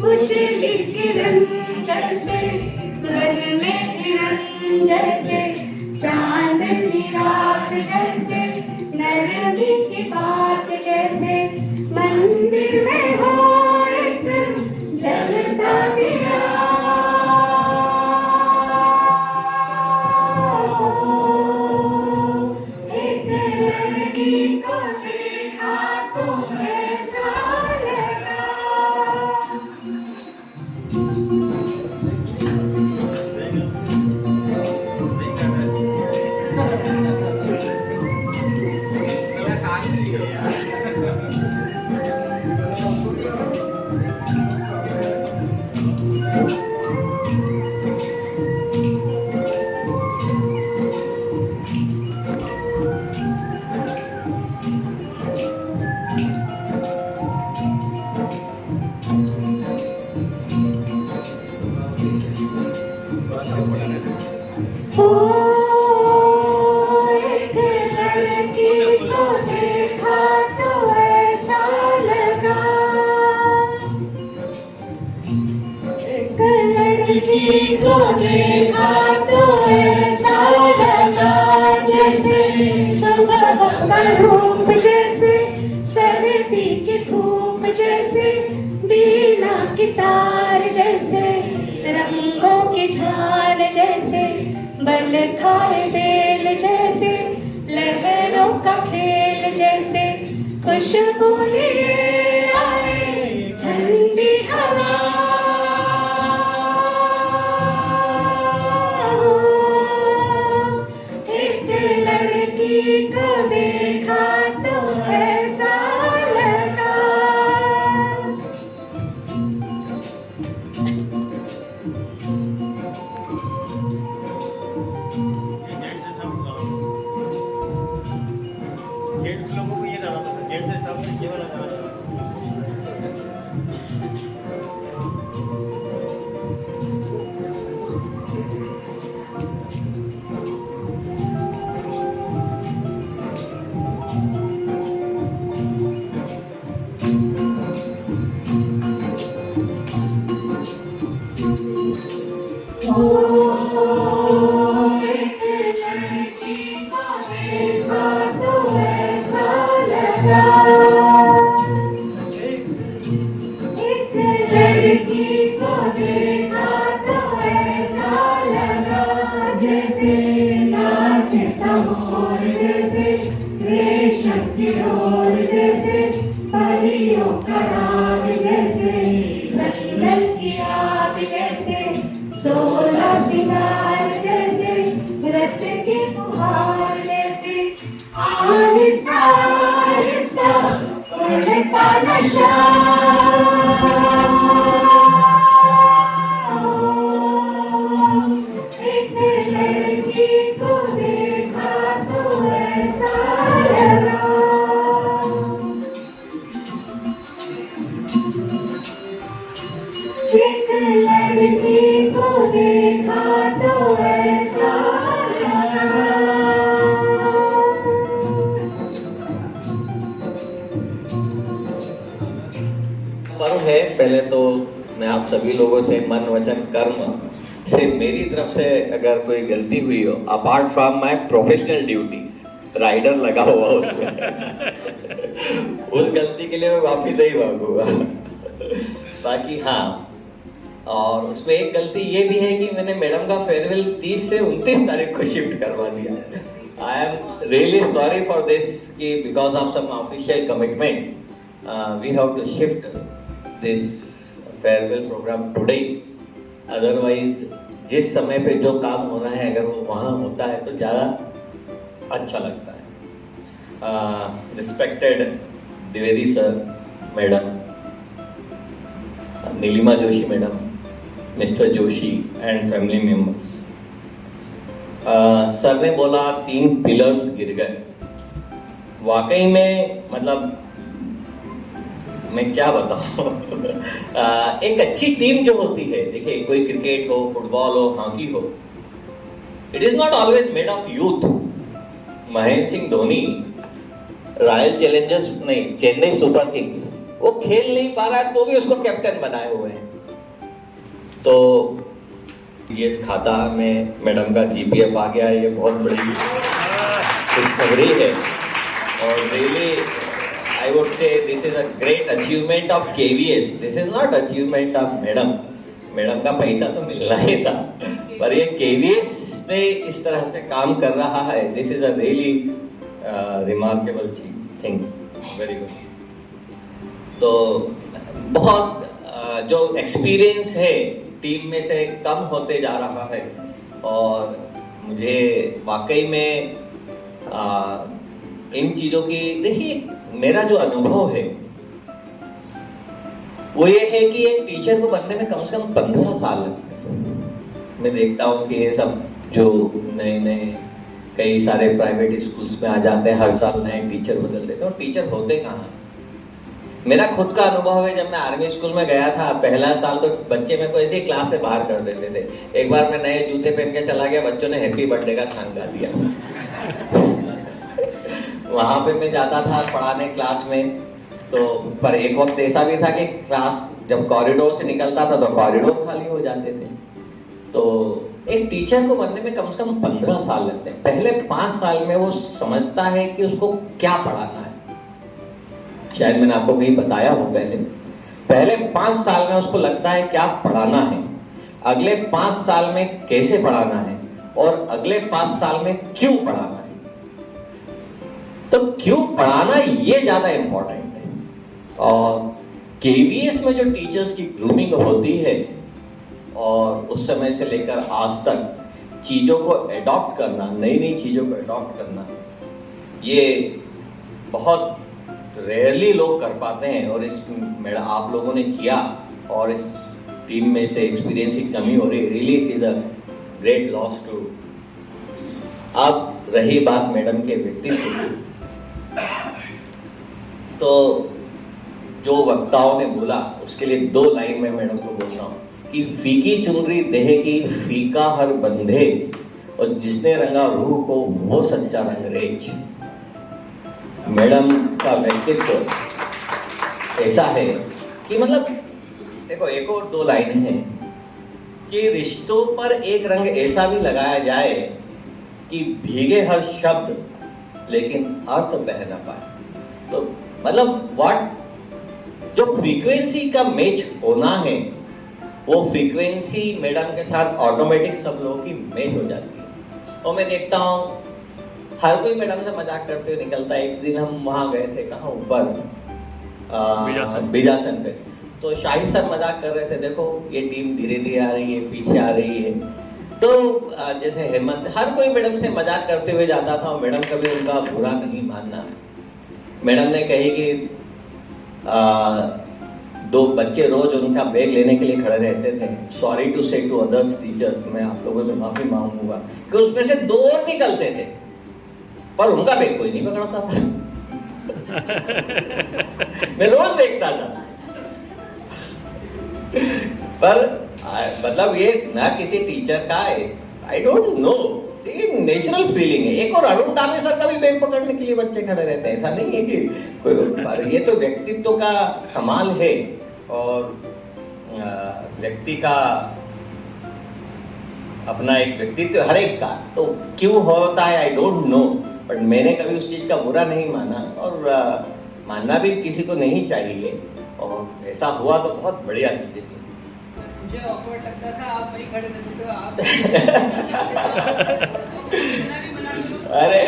उजली किरण, जैसे घर में हिरन, जैसे चांदनी रात, जैसे नरमी की बात, जैसे मंदिर में हो एक जलता दिया। एक लड़की को देखा तो ऐसा लगा। एक लड़की को देखा तो ऐसा लगा, एक लड़की को देखा तो ऐसा लगा, जैसे सुबह का रूप, जैसे सर्दी की धूप, जैसे बीना की तार, जैसे रंगों की झाल, जैसे बल खाए बेल, जैसे लहरों का खेल, जैसे खुशबू लिए आए ठंडी हवा। एक लड़की को देखा तो ऐसा लगा। पर्व है, पहले तो मैं आप सभी लोगों से मन वचन कर्म सिर्फ मेरी तरफ से अगर कोई गलती हुई हो, apart from my professional duties, rider लगा हुआ उसमें उस गलती के लिए मैं माफी नहीं मांगूंगा। बाकी हाँ, और उसमें एक गलती ये भी है कि मैंने मैडम का फेयरवेल 30 से 29 तारीख को शिफ्ट करवा दिया। I am really sorry for this कि because of some official commitment we have to shift this farewell programme today. Otherwise जिस समय पे जो काम होना है अगर वो वहाँ होता है तो ज़्यादा अच्छा लगता है। Respected Dwivedi sir, madam Neelima Joshi madam, mister Joshi and family members, sir ने बोला 3 पिलर्स गिर गए। वाकई में मतलब मैं क्या बताऊं एक अच्छी टीम जो होती है, देखिए कोई क्रिकेट हो, फुटबॉल हो, हॉकी हो, it is not always made of youth. Mahendra Singh Dhoni royal Challengers नहीं, चेन्नई सुपर किंग्स, वो खेल नहीं पा रहा है तो भी उसको कैप्टन बनाए हुए हैं। तो ये खाता में मैडम का जीपीएफ आ गया, ये बहुत बड़ी खुशखबरी है। और really I would say this is a great achievement of KVS, this is not achievement of madam. Madam का पैसा तो मिलना ही था, पर ये केवीएस ने इस तरह से काम कर रहा है, this is a really remarkable thing, very good. तो बहुत जो एक्सपीरियंस है टीम में से कम होते जा रहा है, और मुझे वाकई में इन चीज़ों की, देखिए मेरा जो अनुभव है वो ये है कि एक टीचर को बनने में कम से कम 15 साल लगते हैं। मैं देखता हूँ कि ये सब जो नए नए कई सारे प्राइवेट स्कूल्स में आ जाते हैं, हर साल नए टीचर बदल देते हैं, और टीचर होते कहाँ। मेरा खुद का अनुभव है, जब मैं आर्मी स्कूल में गया था, पहला साल तो बच्चे मेरे को ऐसे ही क्लास से बाहर कर देते थे। एक बार मैं नए जूते पहन के चला गया, बच्चों ने हैप्पी बर्थडे का सॉन्ग गा दिया वहां पे मैं जाता था पढ़ाने क्लास में, तो पर एक वक्त ऐसा भी था कि क्लास जब कॉरिडोर से निकलता था तो कॉरिडोर खाली हो जाते थे। तो एक टीचर को बनने में कम से कम 15 साल लगते हैं। पहले 5 साल में वो समझता है कि उसको क्या पढ़ाना है, शायद मैंने आपको कहीं बताया हो पहले 5 साल में उसको लगता है क्या पढ़ाना है, अगले 5 साल में कैसे पढ़ाना है, और अगले 5 साल में क्यों पढ़ाना है। तो क्यों पढ़ाना ये ज्यादा इंपॉर्टेंट है। और केवीएस में जो टीचर्स की ग्रूमिंग होती है, और उस समय से लेकर आज तक चीजों को एडॉप्ट करना, नई नई चीजों को एडॉप्ट करना, ये बहुत रेयरली लोग कर पाते हैं। और इस मैडम आप लोगों ने किया, और इस टीम में से एक्सपीरियंस की कमी हो रही, really it is a great loss to. अब रही बात मैडम के व्यक्तित्व की, तो जो वक्ताओं ने बोला उसके लिए 2 लाइन में मैडम को बोलता हूँ कि फीकी चुनरी देह की फीका हर बंधे, और जिसने रंगा रूह को वो सच्चा रंगरेज। मैडम का व्यक्तित्व ऐसा है कि मतलब देखो, एक और 2 लाइन है कि रिश्तों पर एक रंग ऐसा भी लगाया जाए कि भीगे हर शब्द लेकिन अर्थ बह ना पाए। तो मतलब व्हाट जो फ्रीक्वेंसी का मैच होना है, वो फ्रीक्वेंसी मैडम के साथ ऑटोमेटिक सब लोगों की मैच हो जाती है। और मैं देखता हूँ हर कोई मैडम से मजाक करते हुए निकलता है। एक दिन हम वहाँ गए थे, कहाँ ऊपर बीजासन पे, तो शाहिद सर मजाक कर रहे थे, देखो ये टीम धीरे धीरे आ रही है, पीछे आ रही है। तो जैसे हेमंत, हर कोई मैडम से मजाक करते हुए जाता था, और मैडम कभी उनका बुरा नहीं मानना। मैडम ने कही कि 2 बच्चे रोज उनका बैग लेने के लिए खड़े रहते थे। सॉरी टू से टू अदर्स टीचर्स, मैं आप लोगों से माफी मांगूंगा कि उसमें से 2 और निकलते थे, पर उनका बैग कोई नहीं पकड़ता था मैं रोज देखता था। पर मतलब ये ना किसी टीचर का, आई डोंट नो, ये नेचुरल फीलिंग है। एक और अरुण दामे सर का भी बैग पकड़ने के लिए बच्चे खड़े रहते हैं, ऐसा नहीं है कि कोई, ये तो व्यक्तित्व का कमाल है। और व्यक्ति का अपना एक व्यक्तित्व हर एक का, तो क्यों होता है आई डोंट नो, बट मैंने कभी उस चीज़ का बुरा नहीं माना और मानना भी किसी को नहीं चाहिए, और ऐसा हुआ तो बहुत बढ़िया चीज़ थी। मुझे awkward लगता था, आप वहीं खड़े रहते थे, आप अरे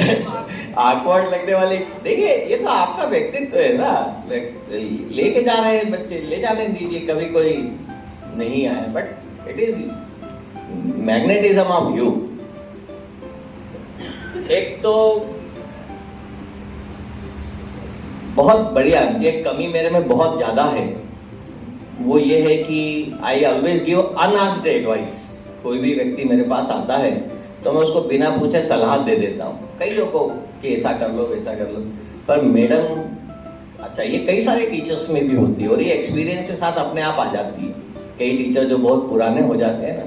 awkward लगने वाली, देखिए ये तो आपका व्यक्तित्व है ना, लेके जा रहे हैं बच्चे, ले जाने दीजिए, कभी कोई नहीं आया, but it is magnetism of you. एक तो बहुत बढ़िया, एक कमी मेरे में बहुत ज्यादा है, वो ये है कि आई ऑलवेज गिव अनआस्क्ड एडवाइस। कोई भी व्यक्ति मेरे पास आता है तो मैं उसको बिना पूछे सलाह दे देता हूँ, कई लोगों को कि ऐसा कर लो वैसा कर लो, पर मैडम, अच्छा ये कई सारे टीचर्स में भी होती है और ये एक्सपीरियंस के साथ अपने आप आ जाती है। कई टीचर जो बहुत पुराने हो जाते हैं ना,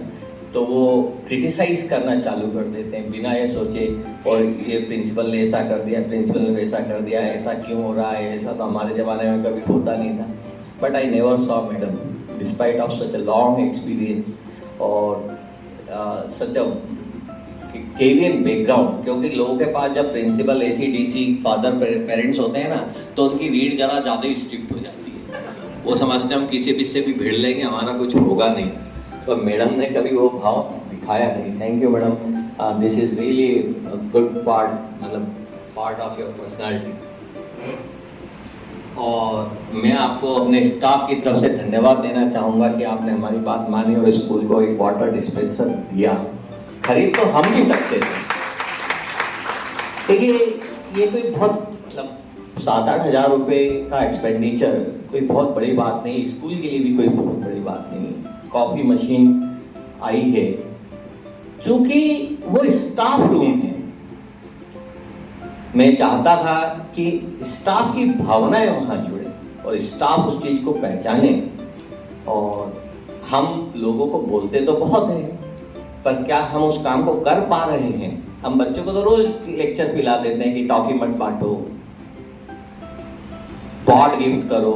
तो वो क्रिटिसाइज करना चालू कर देते हैं बिना ये सोचे, और ये प्रिंसिपल ने ऐसा कर दिया, प्रिंसिपल ने वैसा कर दिया, ऐसा क्यों हो रहा है, ऐसा तो हमारे ज़माने में कभी होता नहीं था। But I never saw madam, despite of such a long experience और सच अ केवियन बैकग्राउंड, क्योंकि लोगों के पास जब प्रिंसिपल ACDC फादर पेरेंट्स होते हैं ना, तो उनकी रीड ज़रा ज़्यादा ही स्ट्रिक्ट हो जाती है। वो समझते हैं हम किसी भी से भी भिड़ लेंगे, हमारा कुछ होगा नहीं, तो मैडम ने कभी वो भाव दिखाया नहीं। Thank you madam, this is really good part, मतलब पार्ट ऑफ योर पर्सनैलिटी। और मैं आपको अपने स्टाफ की तरफ से धन्यवाद देना चाहूँगा कि आपने हमारी बात मानी और स्कूल को एक वाटर डिस्पेंसर दिया। खरीद तो हम भी सकते थे, देखिए ये कोई बहुत मतलब 7-8 हज़ार रुपये का एक्सपेंडिचर कोई बहुत बड़ी बात नहीं, स्कूल के लिए भी कोई बहुत बड़ी बात नहीं। कॉफ़ी मशीन आई है, चूँकि वो स्टाफ रूम है, मैं चाहता था कि स्टाफ की भावनाएं वहाँ जुड़े और स्टाफ उस चीज़ को पहचाने। और हम लोगों को बोलते तो बहुत हैं, पर क्या हम उस काम को कर पा रहे हैं? हम बच्चों को तो रोज लेक्चर पिला देते हैं कि टॉफी मत बांटो, पॉट गिफ्ट करो,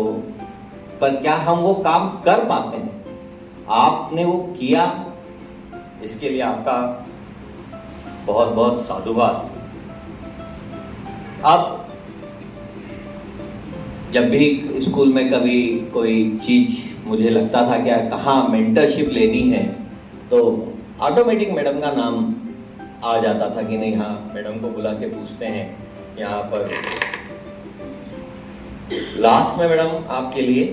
पर क्या हम वो काम कर पाते हैं? आपने वो किया, इसके लिए आपका बहुत बहुत साधुवाद। अब जब भी स्कूल में कभी कोई चीज मुझे लगता था कि कहाँ मेंटरशिप लेनी है, तो ऑटोमेटिक मैडम का नाम आ जाता था कि नहीं, हाँ मैडम को बुला के पूछते हैं यहाँ पर। लास्ट में मैडम आपके लिए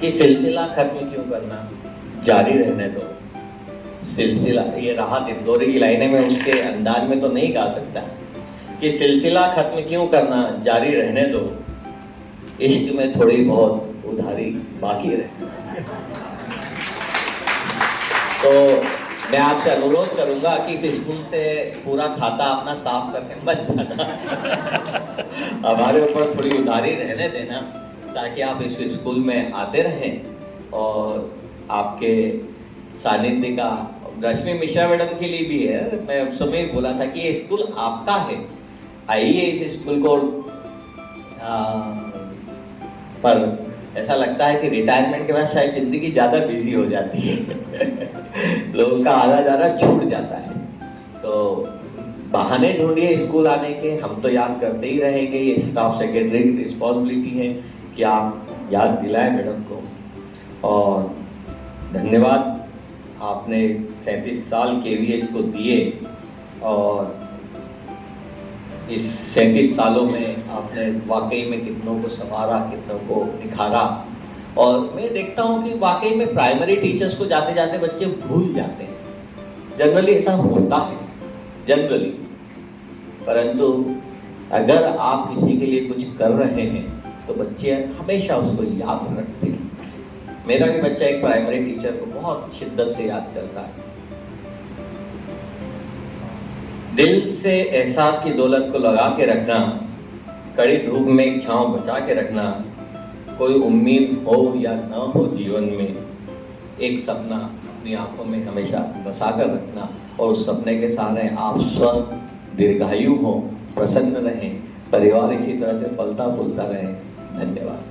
कि सिलसिला खत्म क्यों करना, जारी रहने दो। सिलसिला, ये राहत इंदौरी की लाइनें में उसके अंदाज में तो नहीं गा सकता कि सिलसिला खत्म क्यों करना, जारी रहने दो, इश्क में थोड़ी बहुत उधारी बाकी रहे। तो मैं आपसे अनुरोध करूंगा कि इस स्कूल से पूरा खाता अपना साफ करके मत जाना, हमारे ऊपर थोड़ी उधारी रहने देना, ताकि आप इस स्कूल में आते रहें। और आपके सानिध्य का रश्मि मिश्रा मैडम के लिए भी है, मैं उस समय बोला था कि ये स्कूल आपका है, आइए इस स्कूल को। पर ऐसा लगता है कि रिटायरमेंट के बाद शायद जिंदगी ज़्यादा बिजी हो जाती है लोगों का आना जाना छूट जाता है, तो बहाने ढूंढिए स्कूल आने के। हम तो याद करते ही रहेंगे, ये स्टाफ सेक्रेटरी की रिस्पॉन्सिबिलिटी है कि आप याद दिलाएं मैडम को। और धन्यवाद, आपने 37 साल KVS को दिए और इस 37 सालों में आपने वाकई में कितनों को संवारा, कितनों को निखारा। और मैं देखता हूँ कि वाकई में प्राइमरी टीचर्स को जाते जाते बच्चे भूल जाते हैं, जनरली ऐसा होता है जनरली। परंतु अगर आप किसी के लिए कुछ कर रहे हैं तो बच्चे हमेशा उसको याद रखते हैं। मेरा भी बच्चा एक प्राइमरी टीचर को बहुत शिद्दत से याद करता है। दिल से एहसास की दौलत को लगा के रखना, कड़ी धूप में एक छांव बचा के रखना, कोई उम्मीद हो या न हो जीवन में, एक सपना अपनी आंखों में हमेशा बसा कर रखना, और उस सपने के सहारे आप स्वस्थ दीर्घायु हो, प्रसन्न रहें, परिवार इसी तरह से फलता फूलता रहे। धन्यवाद।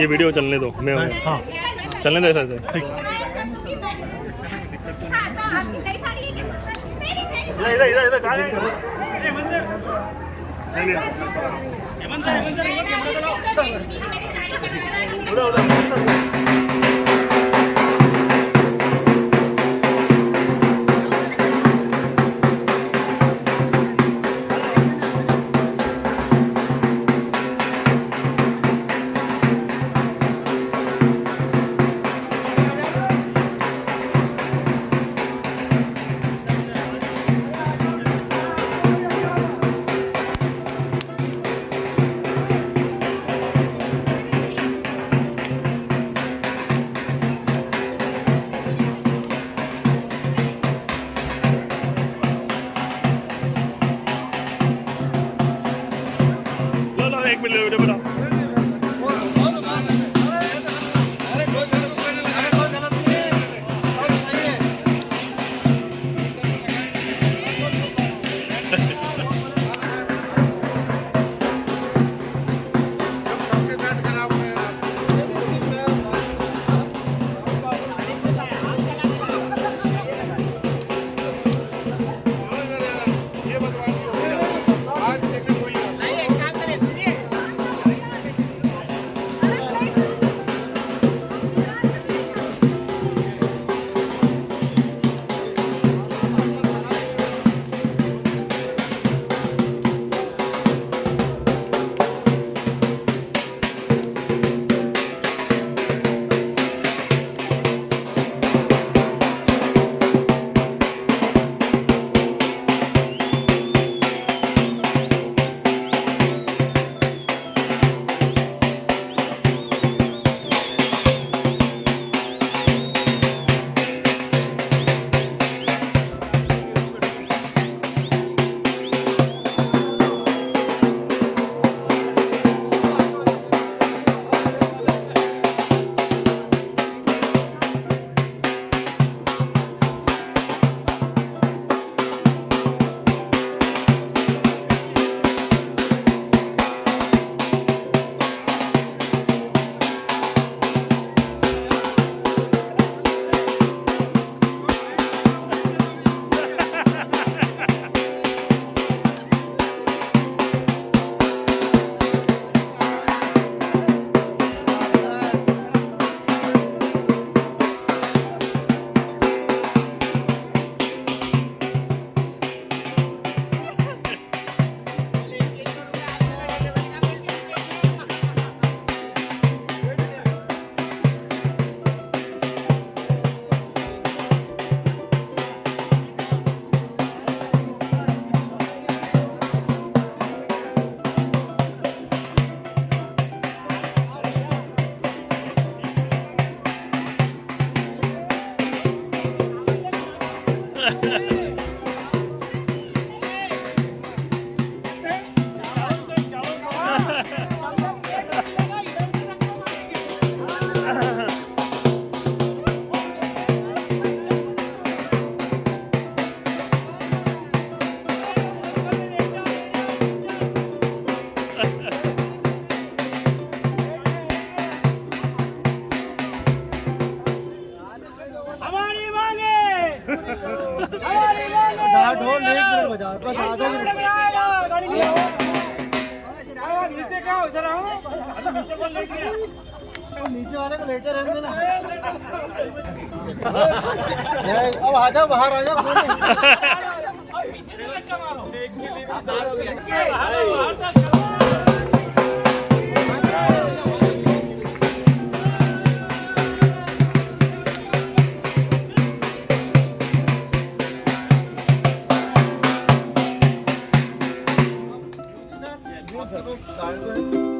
ये वीडियो चलने दो, मैं हाँ चलने दो सर से। ठीक इधर कहाँ है? लो एक मिनट वीडियो बना। ढोल एक मिनट बजा बस आधा मिनट नीचे क्या उधर आओ नीचे कौन लेके नीचे वाले को लेटे रहने ना अब आजा बाहर आजा Start